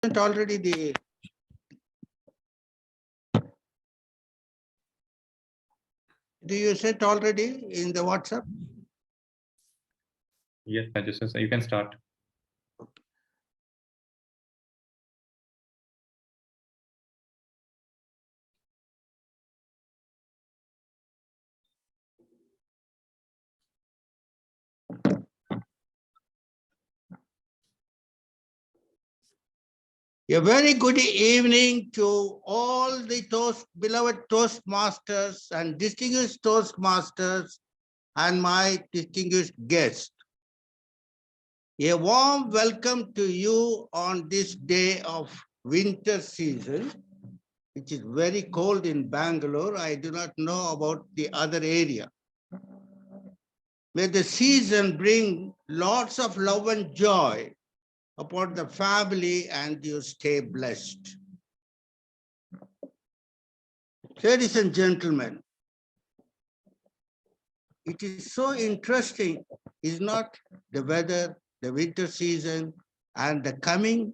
already the do you sent already in the WhatsApp? Yes, Joseph, you can start. A very good evening to all the beloved Toastmasters and distinguished Toastmasters and my distinguished guest. A warm welcome to you on this day of winter season, which is very cold in Bangalore. I do not know about the other area. May the season bring lots of love and joy upon the family and you stay blessed. Ladies and gentlemen, it is so interesting, is not the weather, the winter season, and the coming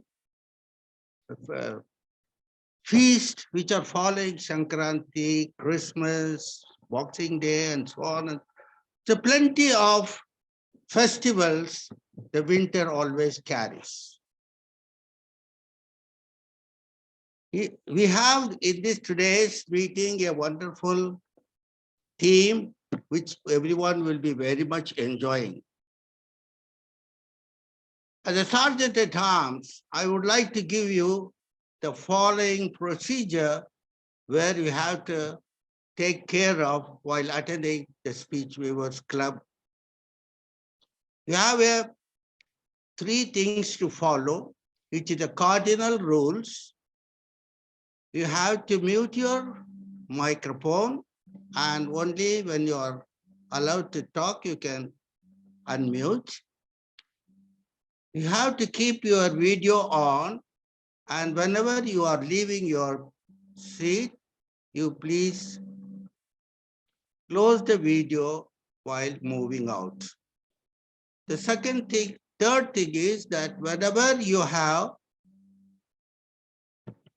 feast which are following Sankranti, Christmas, Boxing Day, and so on. And so plenty of festivals the winter always carries. We have in this today's meeting a wonderful theme which everyone will be very much enjoying. As a sergeant at arms, I would like to give you the following procedure where you have to take care of while attending the Speech Weavers Club. You have three things to follow, which is the cardinal rules. You have to mute your microphone, and only when you are allowed to talk, you can unmute. You have to keep your video on, and whenever you are leaving your seat, you please close the video while moving out. The third thing is that whenever you have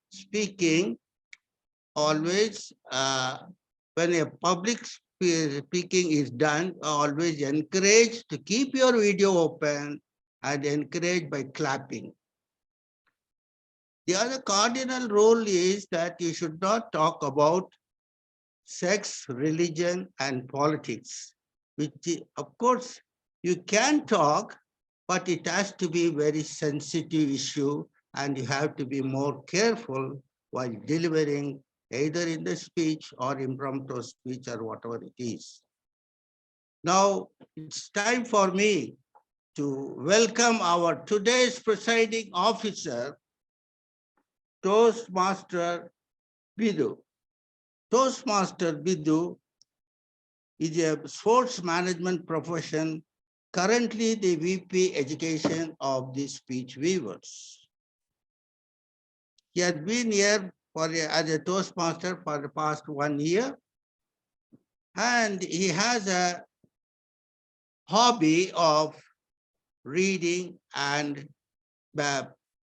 speaking, always when a public speaking is done, always encourage to keep your video open and encourage by clapping. The other cardinal rule is that you should not talk about sex, religion, and politics, which of course you can talk, but it has to be a very sensitive issue and you have to be more careful while delivering either in the speech or impromptu speech or whatever it is. Now, it's time for me to welcome our today's presiding officer, Toastmaster Bidu. Toastmaster Bidu is a sports management profession, currently the VP Education of the Speech Weavers. He has been here as a Toastmaster for the past 1 year, and he has a hobby of reading and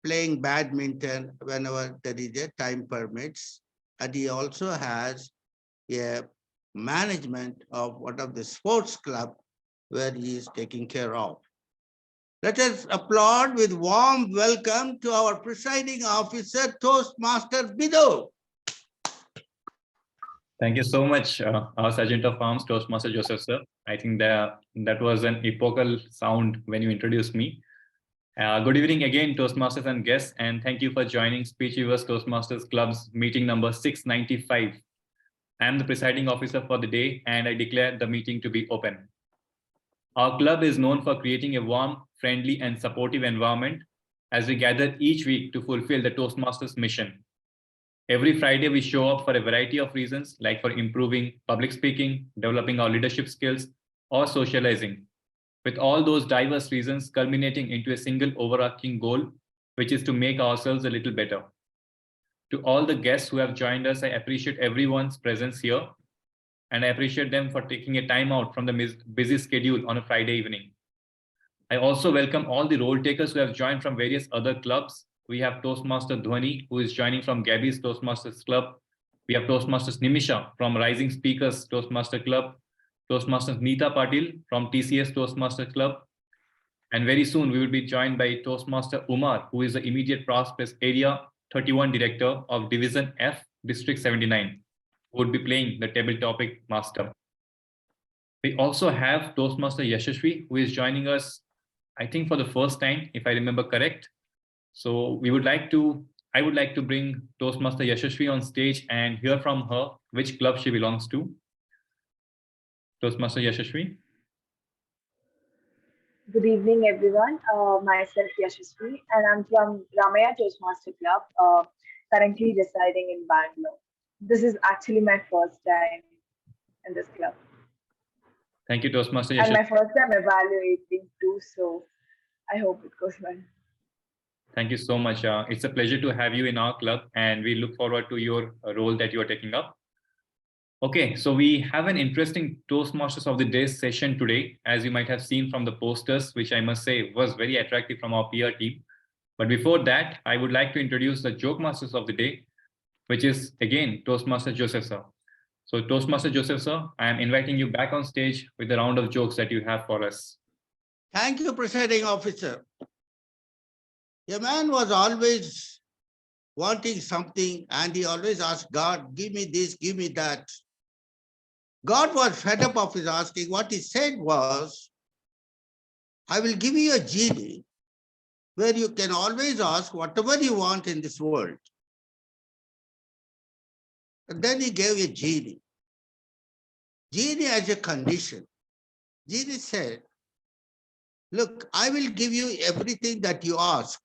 playing badminton whenever there is a time permits. And he also has a management of one of the sports club where he is taking care of. Let us applaud with warm welcome to our presiding officer, Toastmaster Bidu. Thank you so much, our Sergeant of Arms, Toastmaster Joseph, sir. I think that was an epochal sound when you introduced me. Good evening again, Toastmasters and guests, and thank you for joining Speechweavers Toastmasters Club's meeting number 695. I am the presiding officer for the day, and I declare the meeting to be open. Our club is known for creating a warm, friendly, and supportive environment as we gather each week to fulfill the Toastmasters mission. Every Friday, we show up for a variety of reasons, like for improving public speaking, developing our leadership skills, or socializing, with all those diverse reasons culminating into a single overarching goal, which is to make ourselves a little better. To all the guests who have joined us, I appreciate everyone's presence here, and I appreciate them for taking a time out from the busy schedule on a Friday evening. I also welcome all the role takers who have joined from various other clubs we have Toastmaster Dhwani, who is joining from Gabby's Toastmasters Club. We have Toastmasters Nimisha from Rising Speakers Toastmaster Club, Toastmasters Neeta Patil from TCS Toastmaster Club. And very soon we will be joined by Toastmaster Umar, who is the immediate past press area 31 director of Division F, District 79, who would be playing the table topic master. We also have Toastmaster Yashashvi, who is joining us, I think for the first time, if I remember correct. So I would like to bring Toastmaster Yashashvi on stage and hear from her which club she belongs to. Toastmaster Yashashvi. Good evening, everyone. Myself Yashasvi, and I'm from Ramaya Toastmaster Club, currently residing in Bangalore. This is actually my first time in this club. Thank you, Toastmaster And Yashasvi. my first time evaluating too, so I hope it goes well. Thank you so much. It's a pleasure to have you in our club, and we look forward to your role that you are taking up. Okay, so we have an interesting Toastmasters of the Day session today, as you might have seen from the posters, which I must say was very attractive from our PR team. But before that, I would like to introduce the Joke Masters of the Day, which is again Toastmaster Joseph sir. So Toastmaster Joseph sir, I am inviting you back on stage with the round of jokes that you have for us. Thank you, Presiding Officer. A man was always wanting something and he always asked God, give me this, give me that. God was fed up of his asking. What he said was, I will give you a genie where you can always ask whatever you want in this world. And then he gave a genie. Genie has a condition. Genie said, look, I will give you everything that you ask.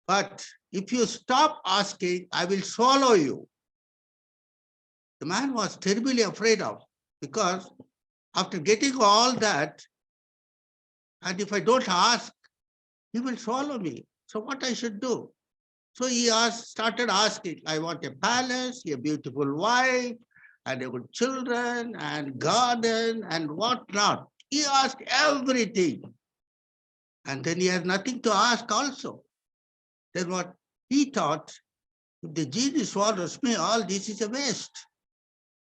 But if you stop asking, I will swallow you. The man was terribly afraid of, because after getting all that, and if I don't ask, he will swallow me. So what I should do? So he started asking, I want a palace, a beautiful wife, and a good children, and garden, and whatnot. He asked everything. And then he has nothing to ask also. Then what he thought, if the genie swallows me, all this is a waste.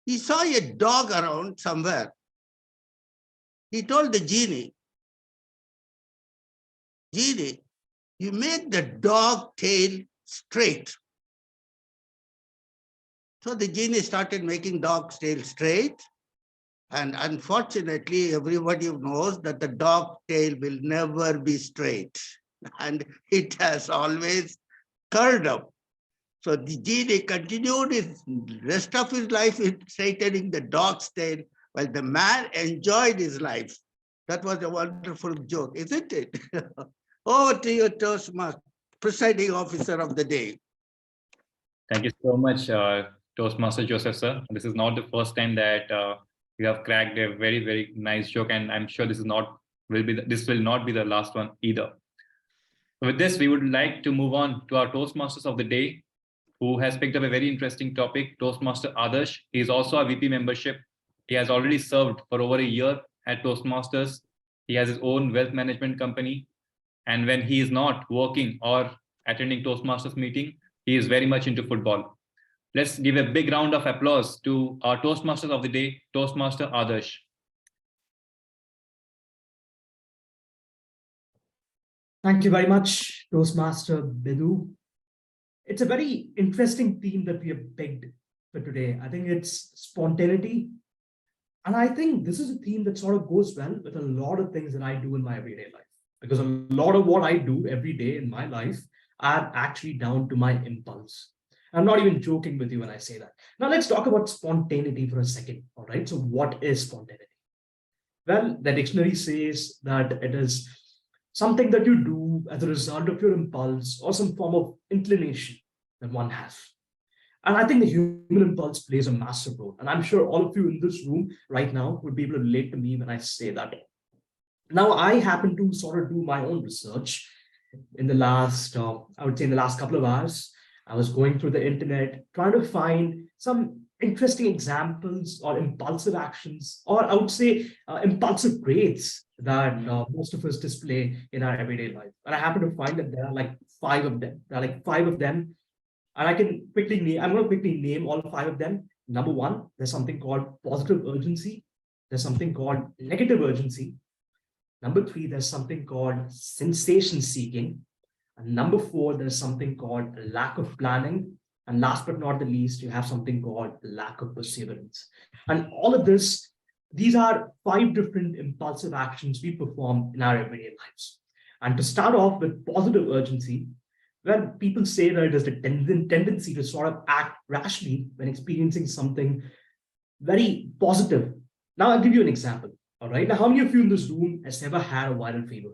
He saw a dog around somewhere. He told the genie, genie, you make the dog tail straight. So the genie started making dog's tail straight. And unfortunately, everybody knows that the dog tail will never be straight. And it has always curled up. So the genie continued his rest of his life in straightening the dog's tail, while the man enjoyed his life. That was a wonderful joke, isn't it? Over to you, Toastmaster, presiding officer of the day. Thank you so much, Toastmaster Joseph sir. This is not the first time that you have cracked a very, very nice joke, and I'm sure this will not be the last one either. With this, we would like to move on to our Toastmasters of the day, who has picked up a very interesting topic, Toastmaster Adarsh. He is also a VP membership. He has already served for over a year at Toastmasters. He has his own wealth management company. And when he is not working or attending Toastmasters meeting, he is very much into football. Let's give a big round of applause to our Toastmasters of the day, Toastmaster Adarsh. Thank you very much, Toastmaster Bidu. It's a very interesting theme that we have picked for today. I think it's spontaneity. And I think this is a theme that sort of goes well with a lot of things that I do in my everyday life. Because a lot of what I do every day in my life are actually down to my impulse. I'm not even joking with you when I say that. Now let's talk about spontaneity for a second. All right. So what is spontaneity? Well, the dictionary says that it is something that you do as a result of your impulse or some form of inclination that one has. And I think the human impulse plays a massive role. And I'm sure all of you in this room right now would be able to relate to me when I say that. Now, I happen to sort of do my own research in the last, I would say in the last couple of hours. I was going through the internet, trying to find some interesting examples or impulsive actions, or I would say impulsive traits that most of us display in our everyday life. And I happen to find that there are like 5 of them. There are like 5 of them. And I'm going to quickly name all 5 of them. Number one, there's something called positive urgency. There's something called negative urgency. Number 3, there's something called sensation seeking. And number 4, there's something called lack of planning. And last but not the least, you have something called lack of perseverance. And all of this, these are 5 different impulsive actions we perform in our everyday lives. And to start off with positive urgency, when people say that it is the tendency to sort of act rashly when experiencing something very positive. Now, I'll give you an example. All right. Now, how many of you in this room has ever had a viral fever?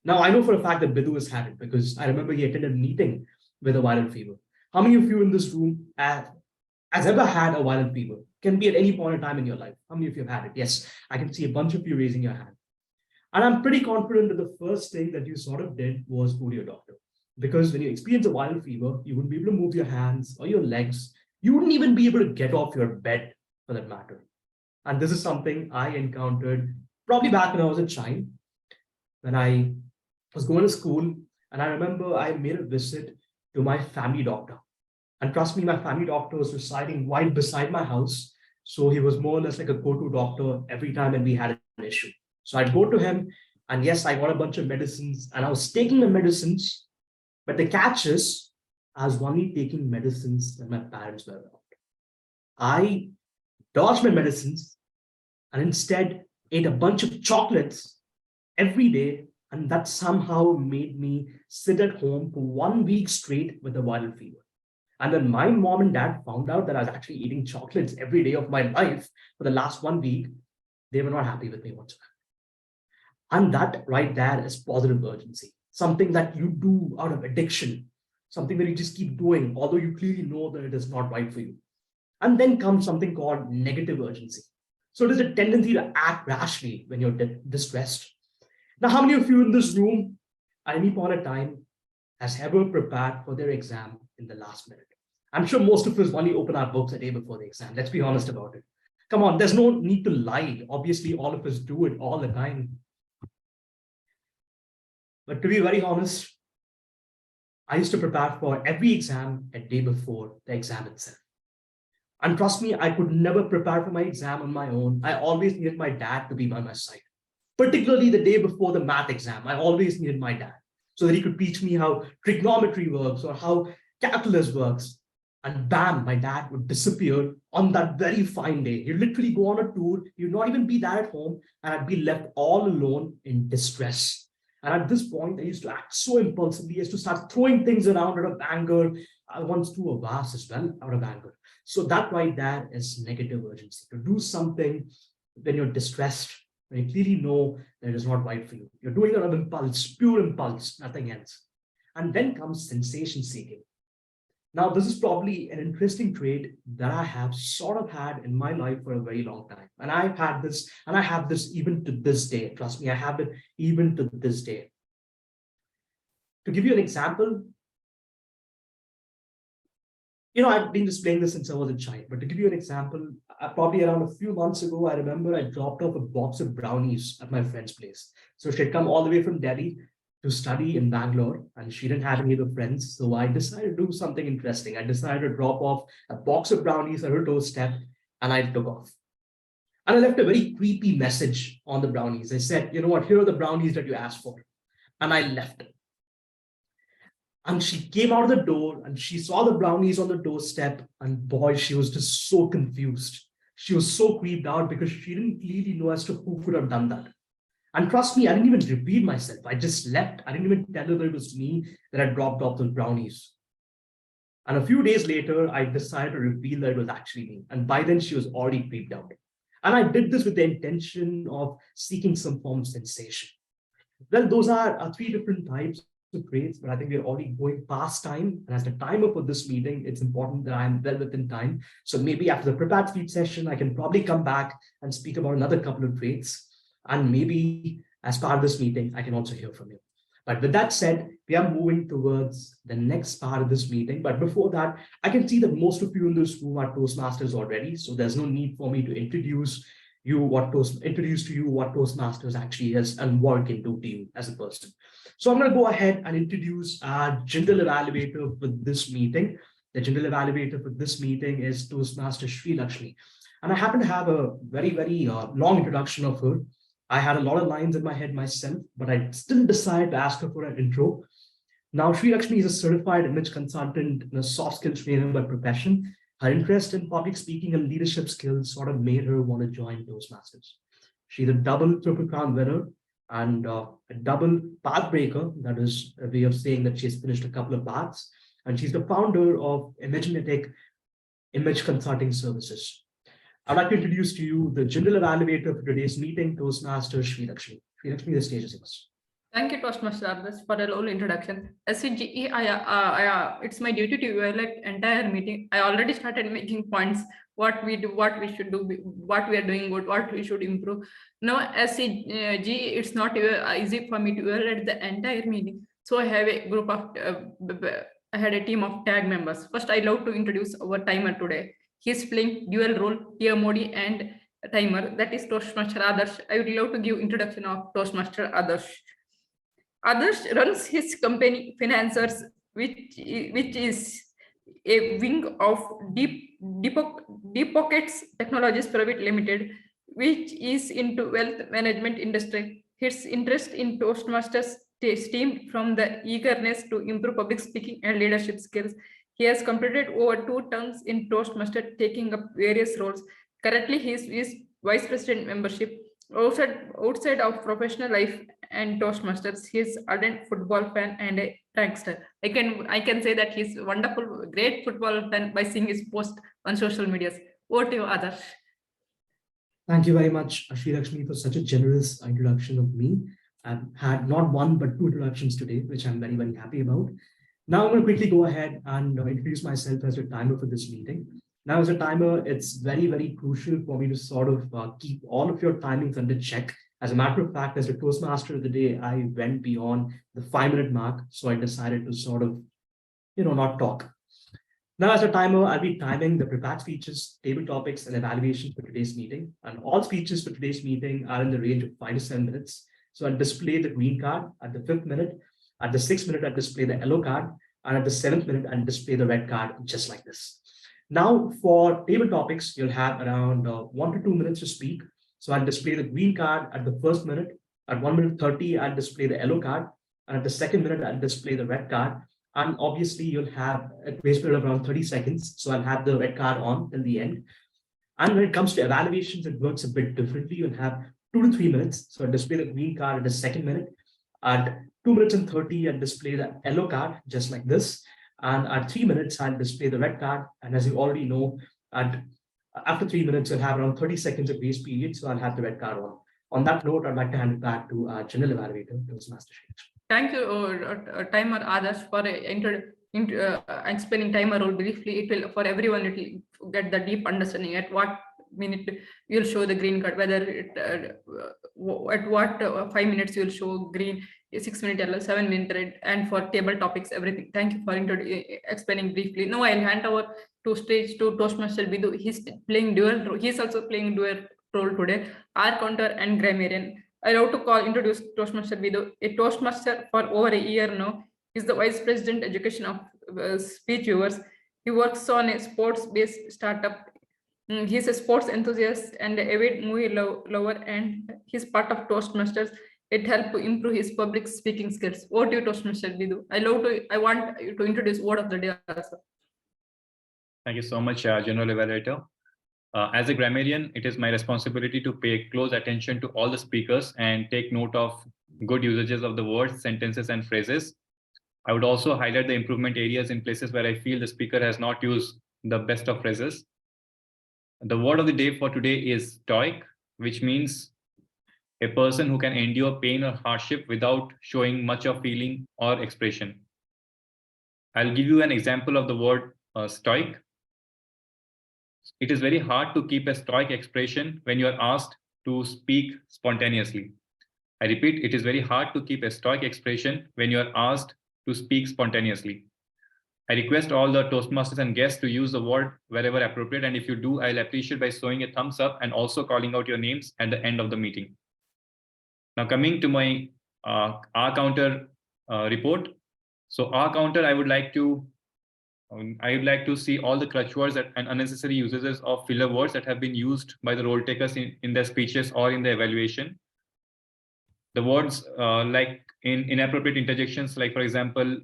Now, I know for a fact that Bidu has had it because I remember he attended a meeting with a viral fever. How many of you in this room has ever had a viral fever? Can be at any point in time in your life. How many of you have had it? Yes, I can see a bunch of you raising your hand. And I'm pretty confident that the first thing that you sort of did was go to your doctor. Because when you experience a viral fever, you wouldn't be able to move your hands or your legs. You wouldn't even be able to get off your bed for that matter. And this is something I encountered probably back when I was a child, when I was going to school. And I remember I made a visit to my family doctor. And trust me, my family doctor was residing right beside my house. So he was more or less like a go-to doctor every time when we had an issue. So I'd go to him, and yes, I got a bunch of medicines, and I was taking the medicines. But the catch is, I was only taking medicines when my parents were around. I dodged my medicines and instead ate a bunch of chocolates every day. And that somehow made me sit at home for 1 week straight with a viral fever. And then my mom and dad found out that I was actually eating chocolates every day of my life for the last 1 week. They were not happy with me whatsoever. And that right there is positive urgency. Something that you do out of addiction, something that you just keep doing, although you clearly know that it is not right for you. And then comes something called negative urgency. So it is a tendency to act rashly when you're distressed. Now, how many of you in this room at any point in time has ever prepared for their exam in the last minute? I'm sure most of us only open our books a day before the exam. Let's be honest about it. Come on, there's no need to lie. Obviously, all of us do it all the time. But to be very honest, I used to prepare for every exam a day before the exam itself. And trust me, I could never prepare for my exam on my own. I always needed my dad to be by my side. Particularly the day before the math exam, I always needed my dad so that he could teach me how trigonometry works or how calculus works. And bam, my dad would disappear on that very fine day. He'd literally go on a tour. He'd not even be there at home, and I'd be left all alone in distress. And at this point, I used to act so impulsively. I used to start throwing things around out of anger. I once threw a vase as well out of anger. So that right there is negative urgency. To do something when you're distressed, when you clearly know that it is not right for you. You're doing it out of impulse, pure impulse, nothing else. And then comes sensation seeking. Now, this is probably an interesting trait that I have sort of had in my life for a very long time. And I've had this, and I have this even to this day. Trust me, I have it even to this day. To give you an example, I've been displaying this since I was a child, but to give you an example, probably around a few months ago, I remember I dropped off a box of brownies at my friend's place. So she had come all the way from Delhi to study in Bangalore, and she didn't have any other friends. So I decided to do something interesting. I decided to drop off a box of brownies at her doorstep, and I took off. And I left a very creepy message on the brownies. I said, you know what, here are the brownies that you asked for. And I left it. And she came out of the door and she saw the brownies on the doorstep. And boy, she was just so confused. She was so creeped out because she didn't clearly know as to who could have done that. And trust me, I didn't even repeat myself. I just left. I didn't even tell her that it was me that had dropped off those brownies. And a few days later, I decided to reveal that it was actually me. And by then, she was already creeped out. And I did this with the intention of seeking some form of sensation. Well, those are 3 different types of traits, but I think we're already going past time. And as the timer for this meeting, it's important that I'm well within time. So maybe after the prepared speech session, I can probably come back and speak about another couple of traits. And maybe as part of this meeting, I can also hear from you. But with that said, we are moving towards the next part of this meeting. But before that, I can see that most of you in this room are Toastmasters already. So there's no need for me to introduce to you what Toastmasters actually is and what it can do to you as a person. So I'm going to go ahead and introduce our general evaluator for this meeting. The general evaluator for this meeting is Toastmaster Sri Lakshmi. And I happen to have a very, very long introduction of her. I had a lot of lines in my head myself, but I still decided to ask her for an intro. Now, Sri Lakshmi is a certified image consultant and a soft skills trainer by profession. Her interest in public speaking and leadership skills sort of made her want to join Toastmasters. She's a double Triple Crown winner and a double path breaker. That is a way of saying that she's finished a couple of paths. And she's the founder of Imaginetic Image Consulting Services. I'd like to introduce to you the general evaluator for today's meeting, Toastmaster Sri Lakshmi. Sri Lakshmi, the stage is yours. Thank you, Toastmasters, for a lovely introduction. As a GE, it's my duty to evaluate entire meeting. I already started making points, what we do, what we should do, what we are doing good, what we should improve. Now, as a GE, it's not easy for me to evaluate the entire meeting. So I have a group of, I had a team of tag members. First, I love to introduce our timer today. He's playing dual role, TMOD and timer. That is Toastmaster Adarsh. I would love to give introduction of Toastmaster Adarsh. Adarsh runs his company Financers, which is a wing of Deep Pockets Technologies Private Limited, which is into wealth management industry. His interest in Toastmasters stemmed from the eagerness to improve public speaking and leadership skills. He has completed over 2 terms in Toastmasters, taking up various roles. Currently, he is vice president membership. Outside of professional life and Toastmasters, he is ardent football fan and a prankster. I can say that he's wonderful, great football fan by seeing his post on social medias. Over to you, Adarsh. Thank you very much, Sri Lakshmi, for such a generous introduction of me. I've had not one, but 2 introductions today, which I'm very, very happy about. Now I'm going to quickly go ahead and introduce myself as a timer for this meeting. Now, as a timer, it's very, very crucial for me to sort of keep all of your timings under check. As a matter of fact, as a Toastmaster of the day, I went beyond the 5-minute mark. So I decided to sort of, not talk. Now, as a timer, I'll be timing the prepared speeches, table topics, and evaluation for today's meeting. And all speeches for today's meeting are in the range of 5 to 7 minutes. So I'll display the green card at the 5th minute. At the 6th minute, I'll display the yellow card. And at the 7th minute, I'll display the red card, just like this. Now, for table topics, you'll have around 1 to 2 minutes to speak. So I'll display the green card at the 1st minute. At 1 minute 30, I'll display the yellow card. And at the 2nd minute, I'll display the red card. And obviously, you'll have a grace period of around 30 seconds. So I'll have the red card on till the end. And when it comes to evaluations, it works a bit differently. You'll have 2 to 3 minutes. So I'll display the green card at the 2nd minute. At 2 minutes and 30, I'll display the yellow card, just like this. And at 3 minutes, I'll display the red card. And as you already know, after 3 minutes, you'll have around 30 seconds of grace period. So I'll have the red card on. On that note, I'd like to hand it back to our general evaluator, Toastmaster. Thank you, timer Adarsh, for explaining timer role briefly. It will, for everyone, it will get the deep understanding at what minute you'll show the green card, whether it at what 5 minutes you'll show green, 6 minute yellow, 7 minute red, and for table topics, everything. Thank you for explaining briefly. Now I'll hand over to stage to Toastmaster Bidu. He's playing dual role. He's also playing dual role today, R counter and grammarian. I love to introduce Toastmaster Bidu, a Toastmaster for over a year now. He's the vice president education of Speechweavers. He works on a sports-based startup. He's a sports enthusiast and an avid movie lover, and he's part of Toastmasters. It helped to improve his public speaking skills. Over to you, Toastmaster Bidu. I want you to introduce word of the day also. Thank you so much, General Evaluator. As a grammarian, it is my responsibility to pay close attention to all the speakers and take note of good usages of the words, sentences, and phrases. I would also highlight the improvement areas in places where I feel the speaker has not used the best of phrases. The word of the day for today is stoic, which means a person who can endure pain or hardship without showing much of feeling or expression. I'll give you an example of the word stoic. It is very hard to keep a stoic expression when you are asked to speak spontaneously. I repeat, it is very hard to keep a stoic expression when you are asked to speak spontaneously. I request all the Toastmasters and guests to use the word wherever appropriate. And if you do, I'll appreciate by showing a thumbs up and also calling out your names at the end of the meeting. Now coming to my R counter report. So R counter, I would like to see all the crutch words and unnecessary usages of filler words that have been used by the role takers in their speeches or in the evaluation. The words like in inappropriate interjections, like for example,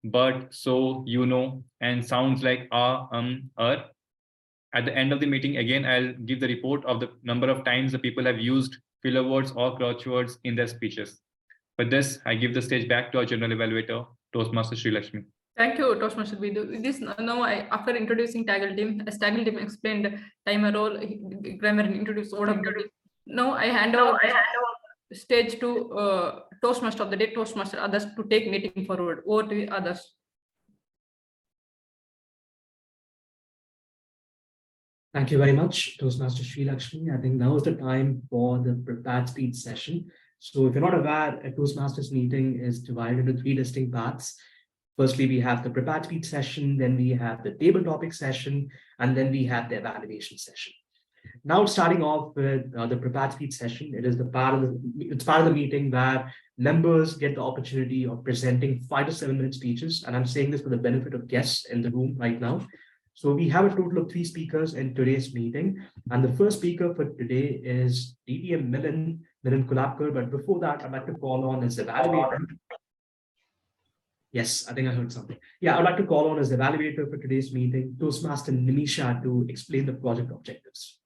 but, so, you know, and sounds like At the end of the meeting, again, I'll give the report of the number of times the people have used filler words or crutch words in their speeches. With this, I give the stage back to our general evaluator, Toastmaster Sri Lakshmi. Thank you, Toastmaster Bidu. This now, after introducing Taggle team, as Taggle team explained timer role, grammar, and introduced order. Now I hand over stage to Toastmaster of the day, Toastmaster Adarsh, to take meeting forward. Over to Adarsh. Thank you very much, Toastmaster Sri Lakshmi. I think now is the time for the prepared speech session. So if you're not aware, a Toastmasters meeting is divided into 3 distinct parts. Firstly, we have the prepared speech session, then we have the table topic session, and then we have the evaluation session. Now, starting off with the prepared speech session, it's part of the meeting where members get the opportunity of presenting 5 to 7 minute speeches. And I'm saying this for the benefit of guests in the room right now. So we have a total of 3 speakers in today's meeting. And the first speaker for today is DTM Milan Kulapkar. But before that, I'd like to call on his evaluator. Yes, I think I heard something. Yeah, I'd like to call on as the evaluator for today's meeting, Toastmaster Nimisha, to explain the project objectives.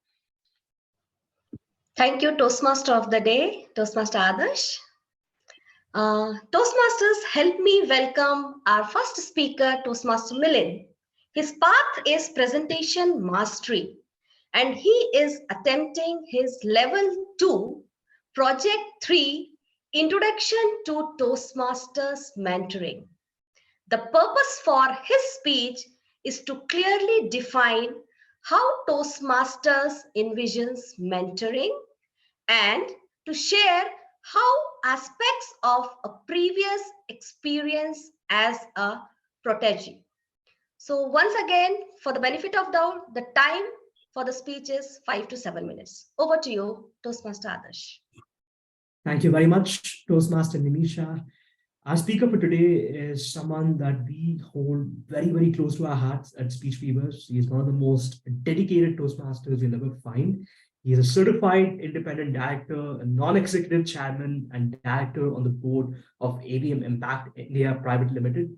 Thank you, Toastmaster of the day, Toastmaster Adarsh. Toastmasters, help me welcome our first speaker, Toastmaster Milind. His path is presentation mastery, and he is attempting his level 2, project 3, introduction to Toastmasters mentoring. The purpose for his speech is to clearly define how Toastmasters envisions mentoring and to share how aspects of a previous experience as a protege. So once again, for the benefit of doubt, the time for the speech is 5 to 7 minutes. Over to you, Toastmaster Adarsh. Thank you very much, Toastmaster Nimisha. Our speaker for today is someone that we hold very, very close to our hearts at Speechweavers. He is one of the most dedicated Toastmasters you'll ever find. He is a certified independent director, a non-executive chairman, and director on the board of ABM Impact India Private Limited.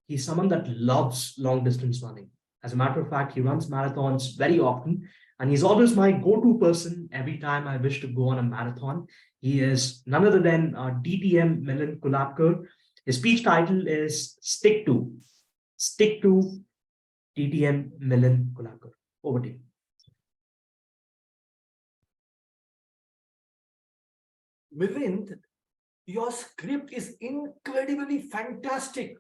He's someone that loves long-distance running. As a matter of fact, he runs marathons very often, and he's always my go-to person every time I wish to go on a marathon. He is none other than DTM Milan Kulapkar. His speech title is Stick to DTM Milan Kulapkar. Over to you. Milind, your script is incredibly fantastic.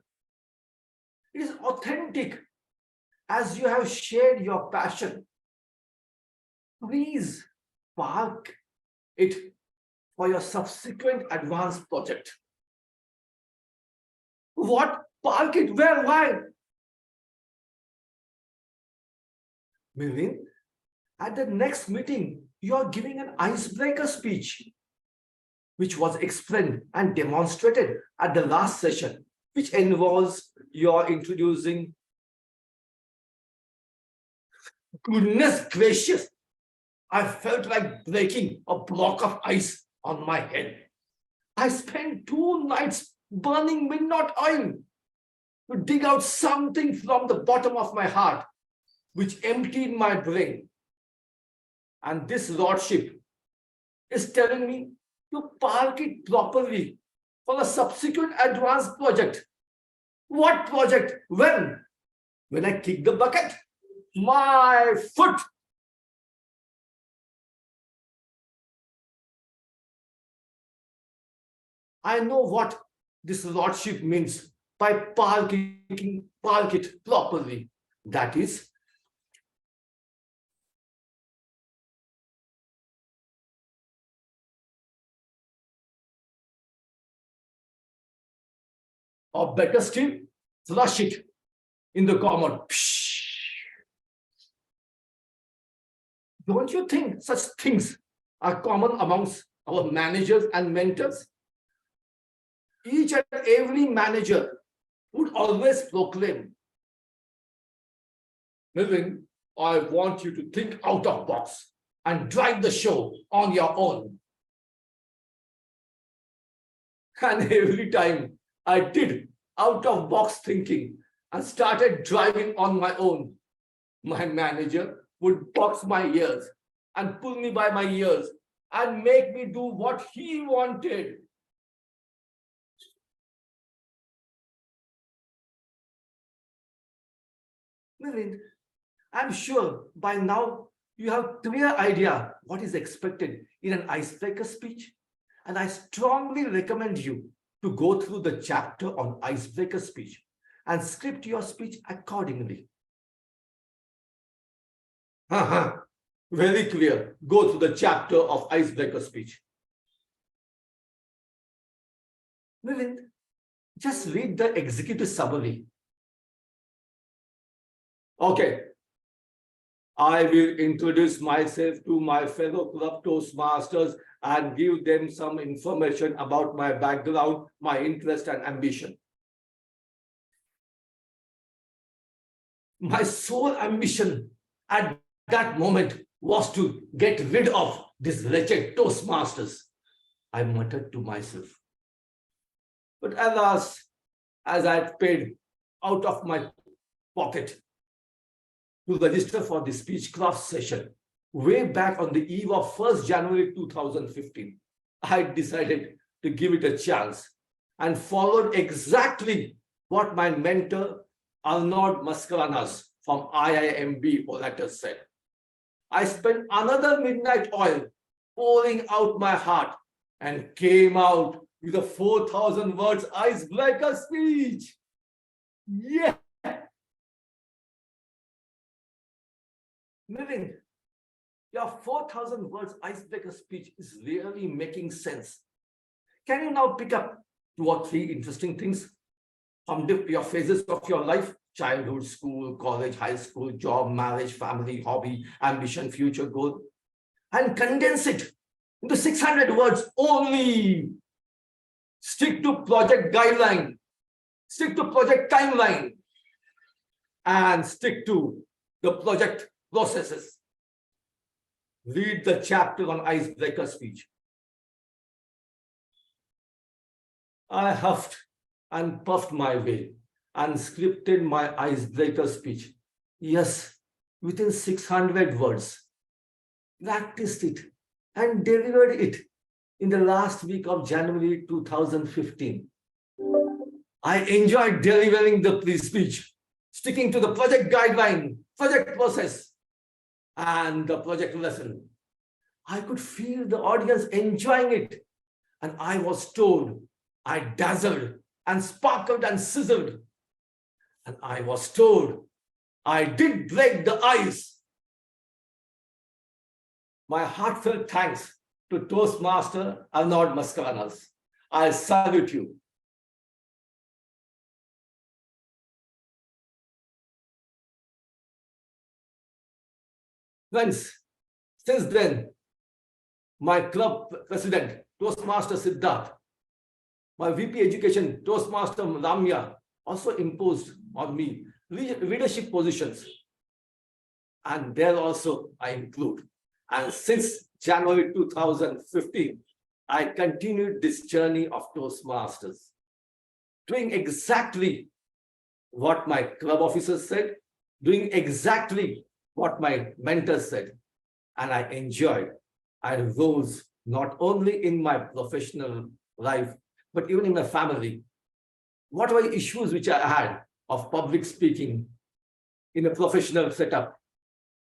It is authentic as you have shared your passion. Please park it for your subsequent advanced project. What? Park it? Where? Why? Milind, at the next meeting, you are giving an icebreaker speech, which was explained and demonstrated at the last session, which involves your introducing. Goodness gracious, I felt like breaking a block of ice on my head. I spent 2 nights burning midnight oil to dig out something from the bottom of my heart, which emptied my brain. And this lordship is telling me to park it properly for a subsequent advanced project. What project? When? When I kick the bucket? My foot. I know what this lordship means by park it properly. That is, or better still, flush it in the common. Don't you think such things are common amongst our managers and mentors? Each and every manager would always proclaim, Milvin, I want you to think out of box and drive the show on your own. And every time I did out of box thinking and started driving on my own, my manager would box my ears and pull me by my ears and make me do what he wanted. Milind, I'm sure by now you have a clear idea what is expected in an icebreaker speech. And I strongly recommend you to go through the chapter on icebreaker speech and script your speech accordingly. Very clear. Go through the chapter of icebreaker speech. Milind, just read the executive summary. Okay. I will introduce myself to my fellow club Toastmasters and give them some information about my background, my interest and ambition. My sole ambition at that moment was to get rid of this wretched Toastmasters, I muttered to myself. But alas, as I had paid out of my pocket to register for the speechcraft session way back on the eve of 1st January 2015, I decided to give it a chance and followed exactly what my mentor Arnold Mascarenas from IIMB Orator said. I spent another midnight oil pouring out my heart and came out with a 4,000 words icebreaker speech. Yeah. Milind, your 4,000 words icebreaker speech is really making sense. Can you now pick up 2 or 3 interesting things from your phases of your life? Childhood, school, college, high school, job, marriage, family, hobby, ambition, future goal, and condense it into 600 words only. Stick to project guideline, stick to project timeline, and stick to the project processes. Read the chapter on icebreaker speech. I huffed and puffed my way and scripted my icebreaker speech. Yes, within 600 words. Practiced it and delivered it in the last week of January 2015. I enjoyed delivering the pre-speech, sticking to the project guideline, project process, and the project lesson. I could feel the audience enjoying it, and I was told I dazzled and sparkled and sizzled. And I was told I did break the ice. My heartfelt thanks to Toastmaster Arnold Mascarenas. I salute you. Friends, since then, my club president, Toastmaster Siddharth, my VP Education, Toastmaster Ramya, also imposed on me leadership positions. And there also I include. And since January 2015, I continued this journey of Toastmasters, doing exactly what my club officers said, doing exactly what my mentors said. And I enjoyed. I rose not only in my professional life, but even in my family. What were issues which I had of public speaking in a professional setup?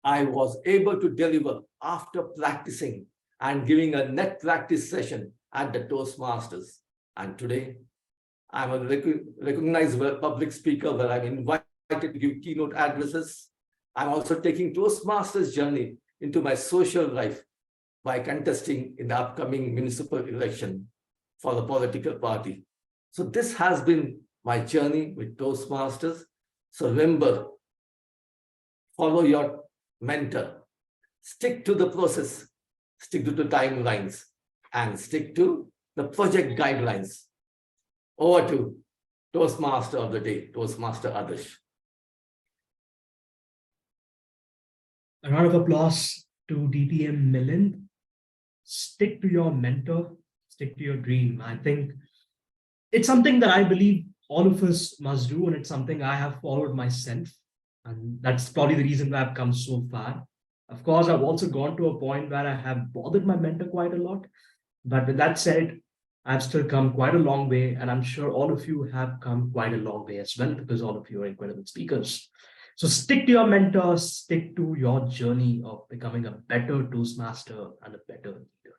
I was able to deliver after practicing and giving a net practice session at the Toastmasters. And today, I'm a recognized public speaker where I'm invited to give keynote addresses. I'm also taking Toastmasters journey into my social life by contesting in the upcoming municipal election for the political party. So this has been my journey with Toastmasters. So remember, follow your mentor, stick to the process, stick to the timelines, and stick to the project guidelines. Over to Toastmaster of the day, Toastmaster Adarsh. A round of applause to DTM Milind. Stick to your mentor, stick to your dream. I think it's something that I believe all of us must do, and it's something I have followed myself. And that's probably the reason why I've come so far. Of course, I've also gone to a point where I have bothered my mentor quite a lot. But with that said, I've still come quite a long way, and I'm sure all of you have come quite a long way as well, because all of you are incredible speakers. So stick to your mentor, stick to your journey of becoming a better Toastmaster and a better leader.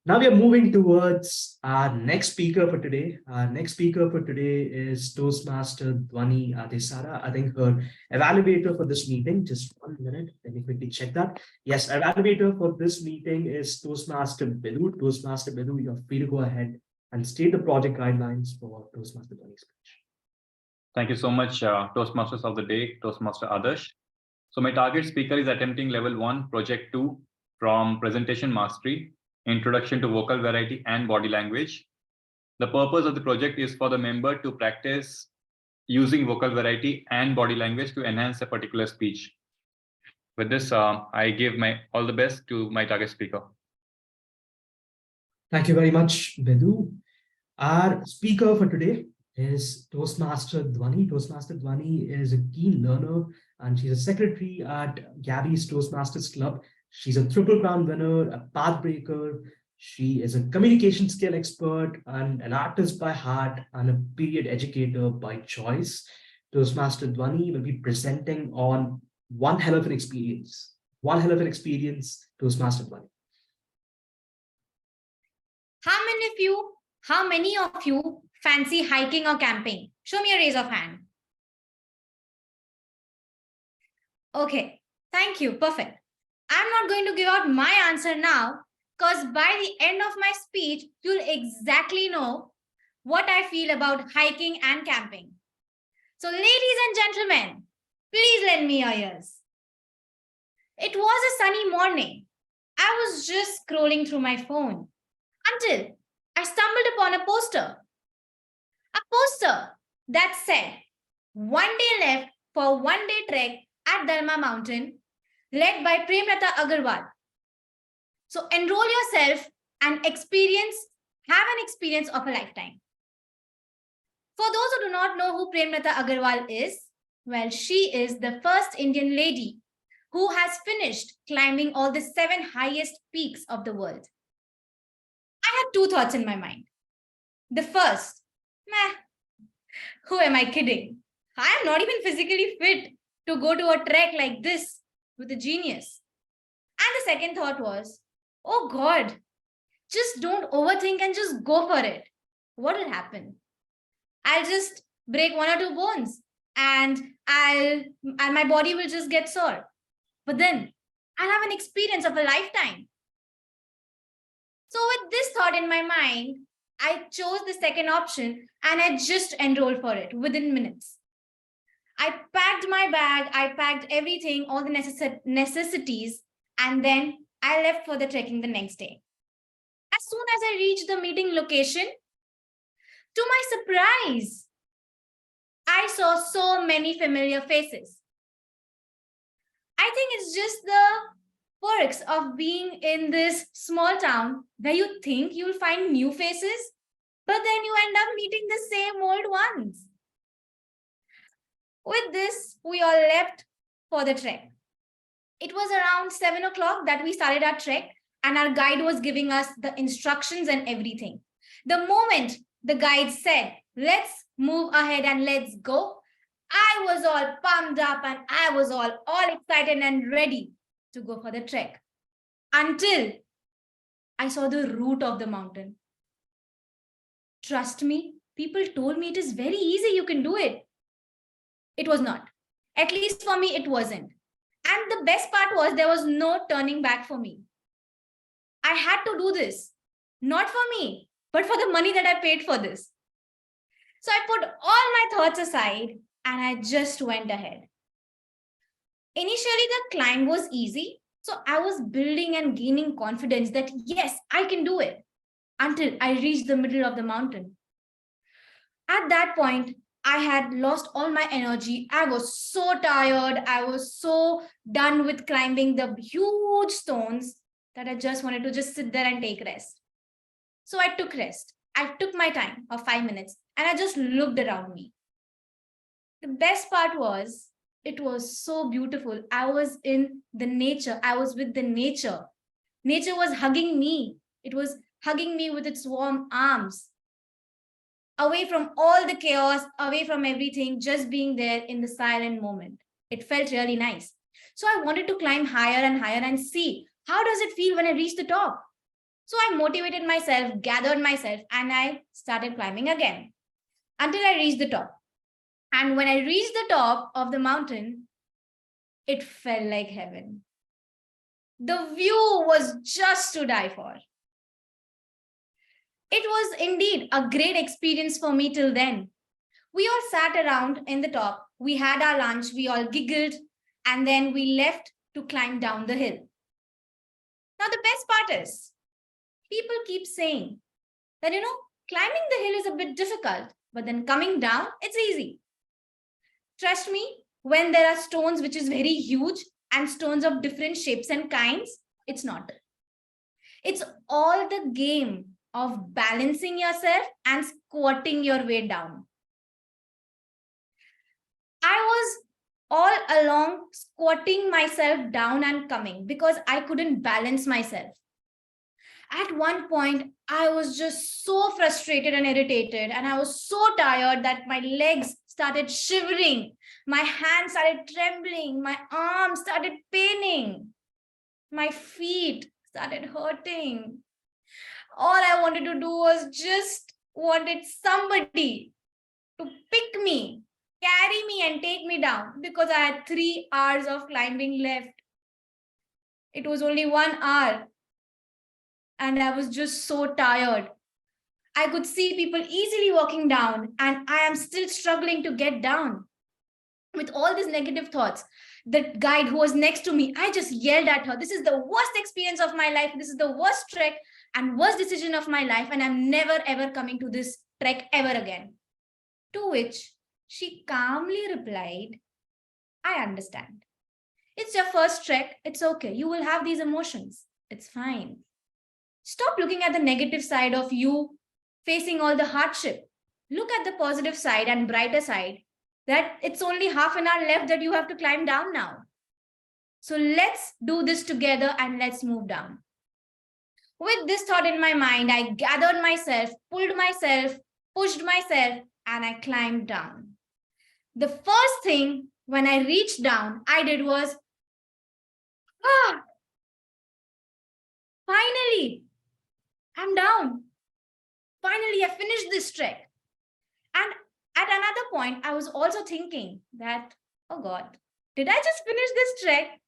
Now we are moving towards our next speaker for today. Our next speaker for today is Toastmaster Dhwani Adesara. I think her evaluator for this meeting, just 1 minute, let me quickly check that. Yes, evaluator for this meeting is Toastmaster Bedu. Toastmaster Bedu, you're free to go ahead and state the project guidelines for Toastmaster Dhwani's speech. Thank you so much, Toastmasters of the day, Toastmaster Adarsh. So my target speaker is attempting level 1, project 2 from presentation mastery, introduction to vocal variety and body language. The purpose of the project is for the member to practice using vocal variety and body language to enhance a particular speech. With this, I give my all the best to my target speaker. Thank you very much, Bedu. Our speaker for today is Toastmaster Dhwani. Toastmaster Dhwani is a keen learner, and she's a secretary at Gabby's Toastmasters Club. She's a Triple Crown winner, a path breaker. She is a communication skill expert and an artist by heart and a period educator by choice. Toastmaster Dhwani will be presenting on One Hell of an Experience. One Hell of an Experience, Toastmaster Dhwani. How many of you fancy hiking or camping? Show me a raise of hand. Okay, thank you. Perfect. I'm not going to give out my answer now, because by the end of my speech, you'll exactly know what I feel about hiking and camping. So ladies and gentlemen, please lend me your ears. It was a sunny morning. I was just scrolling through my phone until I stumbled upon a poster. A poster that said, 1 day left for 1 day trek at Dharma Mountain, led by Premlata Agarwal. So enroll yourself and have an experience of a lifetime. For those who do not know who Premlata Agarwal is, well, she is the first Indian lady who has finished climbing all the 7 highest peaks of the world. I had 2 thoughts in my mind. The first, who am I kidding? I am not even physically fit to go to a trek like this with a genius. And the second thought was, oh God, just don't overthink and just go for it. What will happen? I'll just break 1 or 2 bones and my body will just get sore. But then I'll have an experience of a lifetime. So with this thought in my mind, I chose the second option and I just enrolled for it within minutes. I packed my bag, I packed everything, all the necessities, and then I left for the trekking the next day. As soon as I reached the meeting location, to my surprise, I saw so many familiar faces. I think it's just the perks of being in this small town where you think you'll find new faces, but then you end up meeting the same old ones. With this, we all left for the trek. It was around 7 o'clock that we started our trek, and our guide was giving us the instructions and everything. The moment the guide said, let's move ahead and let's go, I was all pumped up and I was all excited and ready to go for the trek until I saw the root of the mountain. Trust me, people told me it is very easy, you can do it. It was not. At least for me, it wasn't. And the best part was there was no turning back for me. I had to do this, not for me, but for the money that I paid for this. So I put all my thoughts aside and I just went ahead. Initially, the climb was easy. So I was building and gaining confidence that yes, I can do it until I reached the middle of the mountain. At that point, I had lost all my energy. I was so tired. I was so done with climbing the huge stones that I just wanted to just sit there and take rest. So I took rest. I took my time of 5 minutes and I just looked around me. The best part was, it was so beautiful. I was in the nature. I was with the nature. Nature was hugging me. It was hugging me with its warm arms. Away from all the chaos, away from everything, just being there in the silent moment. It felt really nice. So I wanted to climb higher and higher and see how does it feel when I reach the top. So I motivated myself, gathered myself, and I started climbing again until I reached the top. And when I reached the top of the mountain, it felt like heaven. The view was just to die for. It was indeed a great experience for me till then. We all sat around in the top. We had our lunch, we all giggled, and then we left to climb down the hill. Now, the best part is, people keep saying that, climbing the hill is a bit difficult, but then coming down, it's easy. Trust me, when there are stones which is very huge and stones of different shapes and kinds, it's not. It's all the game of balancing yourself and squatting your way down. I was all along squatting myself down and coming because I couldn't balance myself. At one point, I was just so frustrated and irritated, and I was so tired that my legs started shivering. My hands started trembling. My arms started paining. My feet started hurting. All I wanted to do was just wanted somebody to pick me, carry me and take me down because I had 3 hours of climbing left. It was only 1 hour. And I was just so tired. I could see people easily walking down, and I am still struggling to get down. With all these negative thoughts, the guide who was next to me, I just yelled at her, "This is the worst experience of my life. This is the worst trek and worst decision of my life, and I'm never ever coming to this trek ever again." To which she calmly replied, "I understand. It's your first trek. It's okay. You will have these emotions. It's fine. Stop looking at the negative side of you facing all the hardship. Look at the positive side and brighter side, that it's only half an hour left that you have to climb down now. So let's do this together and let's move down." With this thought in my mind, I gathered myself, pulled myself, pushed myself, and I climbed down. The first thing when I reached down, I did was, finally, I'm down. Finally, I finished this trek. And at another point, I was also thinking that, oh God, did I just finish this trek?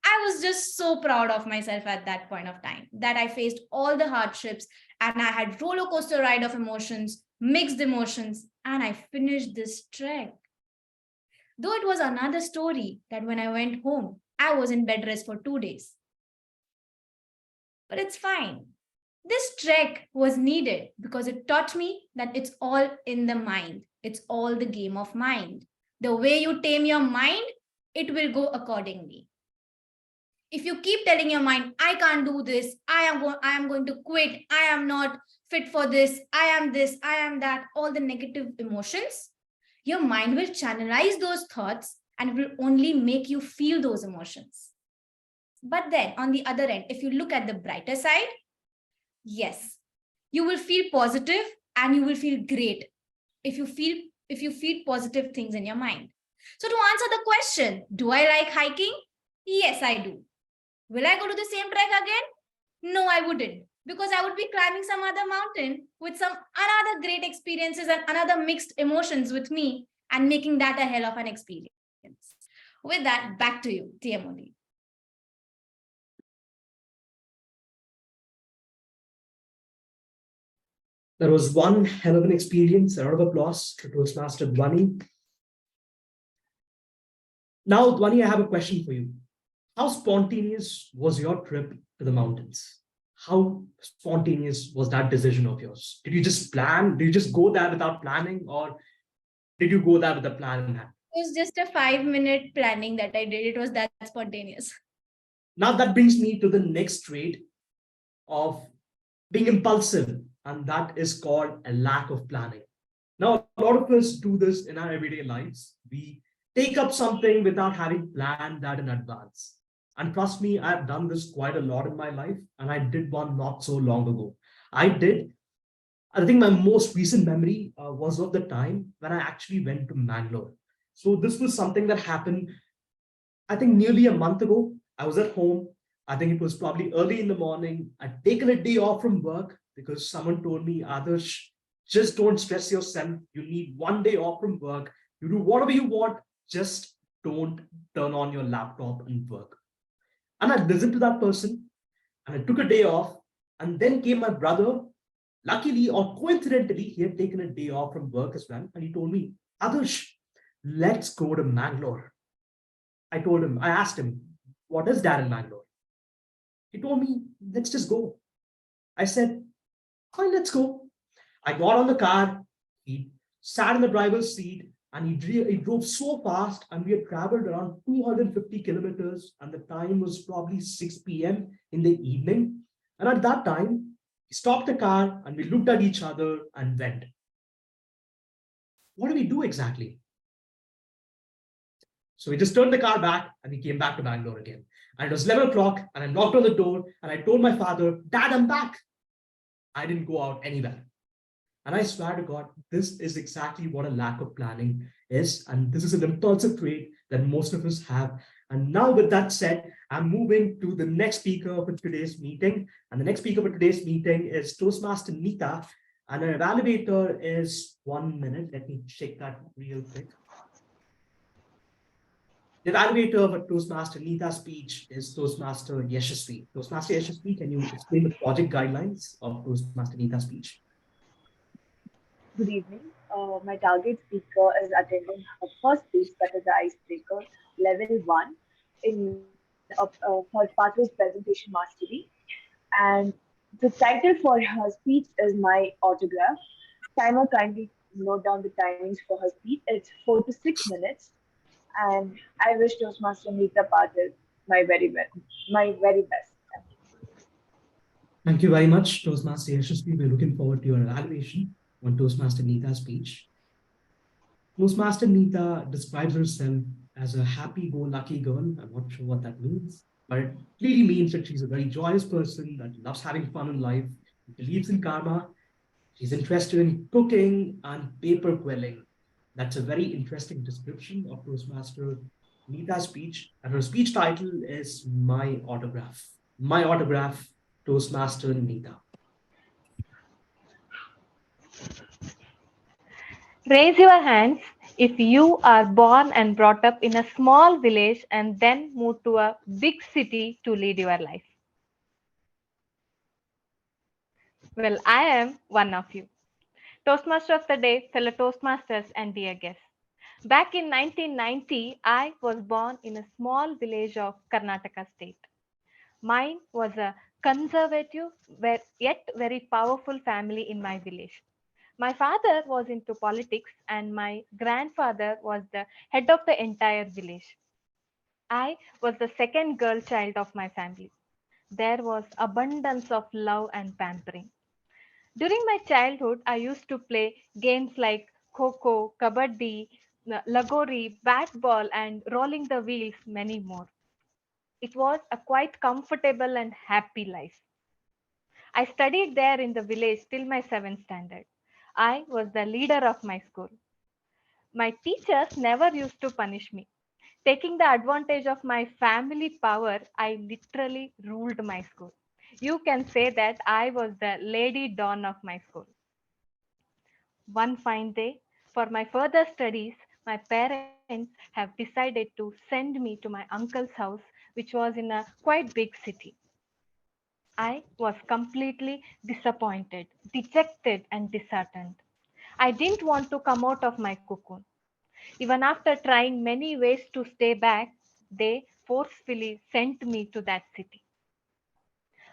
I was just so proud of myself at that point of time that I faced all the hardships and I had roller coaster ride of emotions, mixed emotions, and I finished this trek. Though it was another story that when I went home, I was in bed rest for 2 days. But it's fine. This trek was needed because it taught me that it's all in the mind. It's all the game of mind. The way you tame your mind, it will go accordingly. If you keep telling your mind, "I can't do this, I am going to quit, I am not fit for this, I am that," all the negative emotions, your mind will channelize those thoughts and it will only make you feel those emotions. But then on the other end, if you look at the brighter side, yes, you will feel positive and you will feel great if you feed positive things in your mind. So to answer the question, do I like hiking? Yes, I do. Will I go to the same trek again? No, I wouldn't, because I would be climbing some other mountain with some another great experiences and another mixed emotions with me and making that a hell of an experience. With that, back to you, TMOD. That was one hell of an experience. A round of applause to Toastmaster Dwani. Now, Dwani, I have a question for you. How spontaneous was your trip to the mountains? How spontaneous was that decision of yours? Did you just plan? Did you just go there without planning, or did you go there with a plan in hand? It was just a 5-minute planning that I did. It was that spontaneous. Now that brings me to the next trait of being impulsive, and that is called a lack of planning. Now, a lot of us do this in our everyday lives. We take up something without having planned that in advance. And trust me, I've done this quite a lot in my life, and I did one not so long ago. I think my most recent memory was of the time when I actually went to Mangalore. So this was something that happened, I think, nearly a month ago. I was at home. I think it was probably early in the morning. I'd taken a day off from work because someone told me, Adarsh, just don't stress yourself. You need one day off from work. You do whatever you want. Just don't turn on your laptop and work. And I listened to that person, and I took a day off. And then came my brother. Luckily or coincidentally, he had taken a day off from work as well. And he told me, Adarsh, let's go to Mangalore. I asked him, what is that in Mangalore? He told me, let's just go. I said, fine, let's go. I got on the car. He sat in the driver's seat, and he drove so fast, and we had traveled around 250 kilometers, and the time was probably 6 p.m. in the evening. And at that time, he stopped the car, and we looked at each other and went, what do we do exactly? So we just turned the car back, and we came back to Bangalore again. And it was 11 o'clock, and I knocked on the door, and I told my father, Dad, I'm back. I didn't go out anywhere. And I swear to God, this is exactly what a lack of planning is. And this is an impulsive trait that most of us have. And now, with that said, I'm moving to the next speaker for today's meeting. And the next speaker for today's meeting is Toastmaster Neeta. And our evaluator is 1 minute. Let me check that real quick. The evaluator for Toastmaster Neeta's speech is Toastmaster Yashasvi. Toastmaster Yashasvi, can you explain the project guidelines of Toastmaster Neeta's speech? Good evening. My target speaker is attending her first speech, that is the icebreaker, level 1 in her Pathways Presentation Mastery. And the title for her speech is My Autograph. Timer, kindly note down the timings for her speech. It's 4 to 6 minutes. And I wish Toastmaster Neeta Patil my very best. Thank you very much, Toastmaster Yashasvi. We're looking forward to your evaluation on Toastmaster Neeta's speech. Toastmaster Neeta describes herself as a happy-go-lucky girl. I'm not sure what that means, but it clearly means that she's a very joyous person that loves having fun in life, believes in karma. She's interested in cooking and paper quelling. That's a very interesting description of Toastmaster Neeta's speech. And her speech title is My Autograph. My Autograph, Toastmaster Neeta. Raise your hands if you are born and brought up in a small village and then moved to a big city to lead your life. Well, I am one of you. Toastmaster of the day, fellow Toastmasters, and dear guests. Back in 1990, I was born in a small village of Karnataka state. Mine was a conservative yet very powerful family in my village. My father was into politics and my grandfather was the head of the entire village. I was the second girl child of my family. There was abundance of love and pampering. During my childhood, I used to play games like Kho, Kabaddi, Lagori, bat ball, and rolling the wheels, many more. It was a quite comfortable and happy life. I studied there in the village till my 7th standard. I was the leader of my school. My teachers never used to punish me. Taking the advantage of my family power, I literally ruled my school. You can say that I was the lady dawn of my school. One fine day, for my further studies, my parents have decided to send me to my uncle's house, which was in a quite big city. I was completely disappointed, dejected, and disheartened. I didn't want to come out of my cocoon. Even after trying many ways to stay back, they forcefully sent me to that city.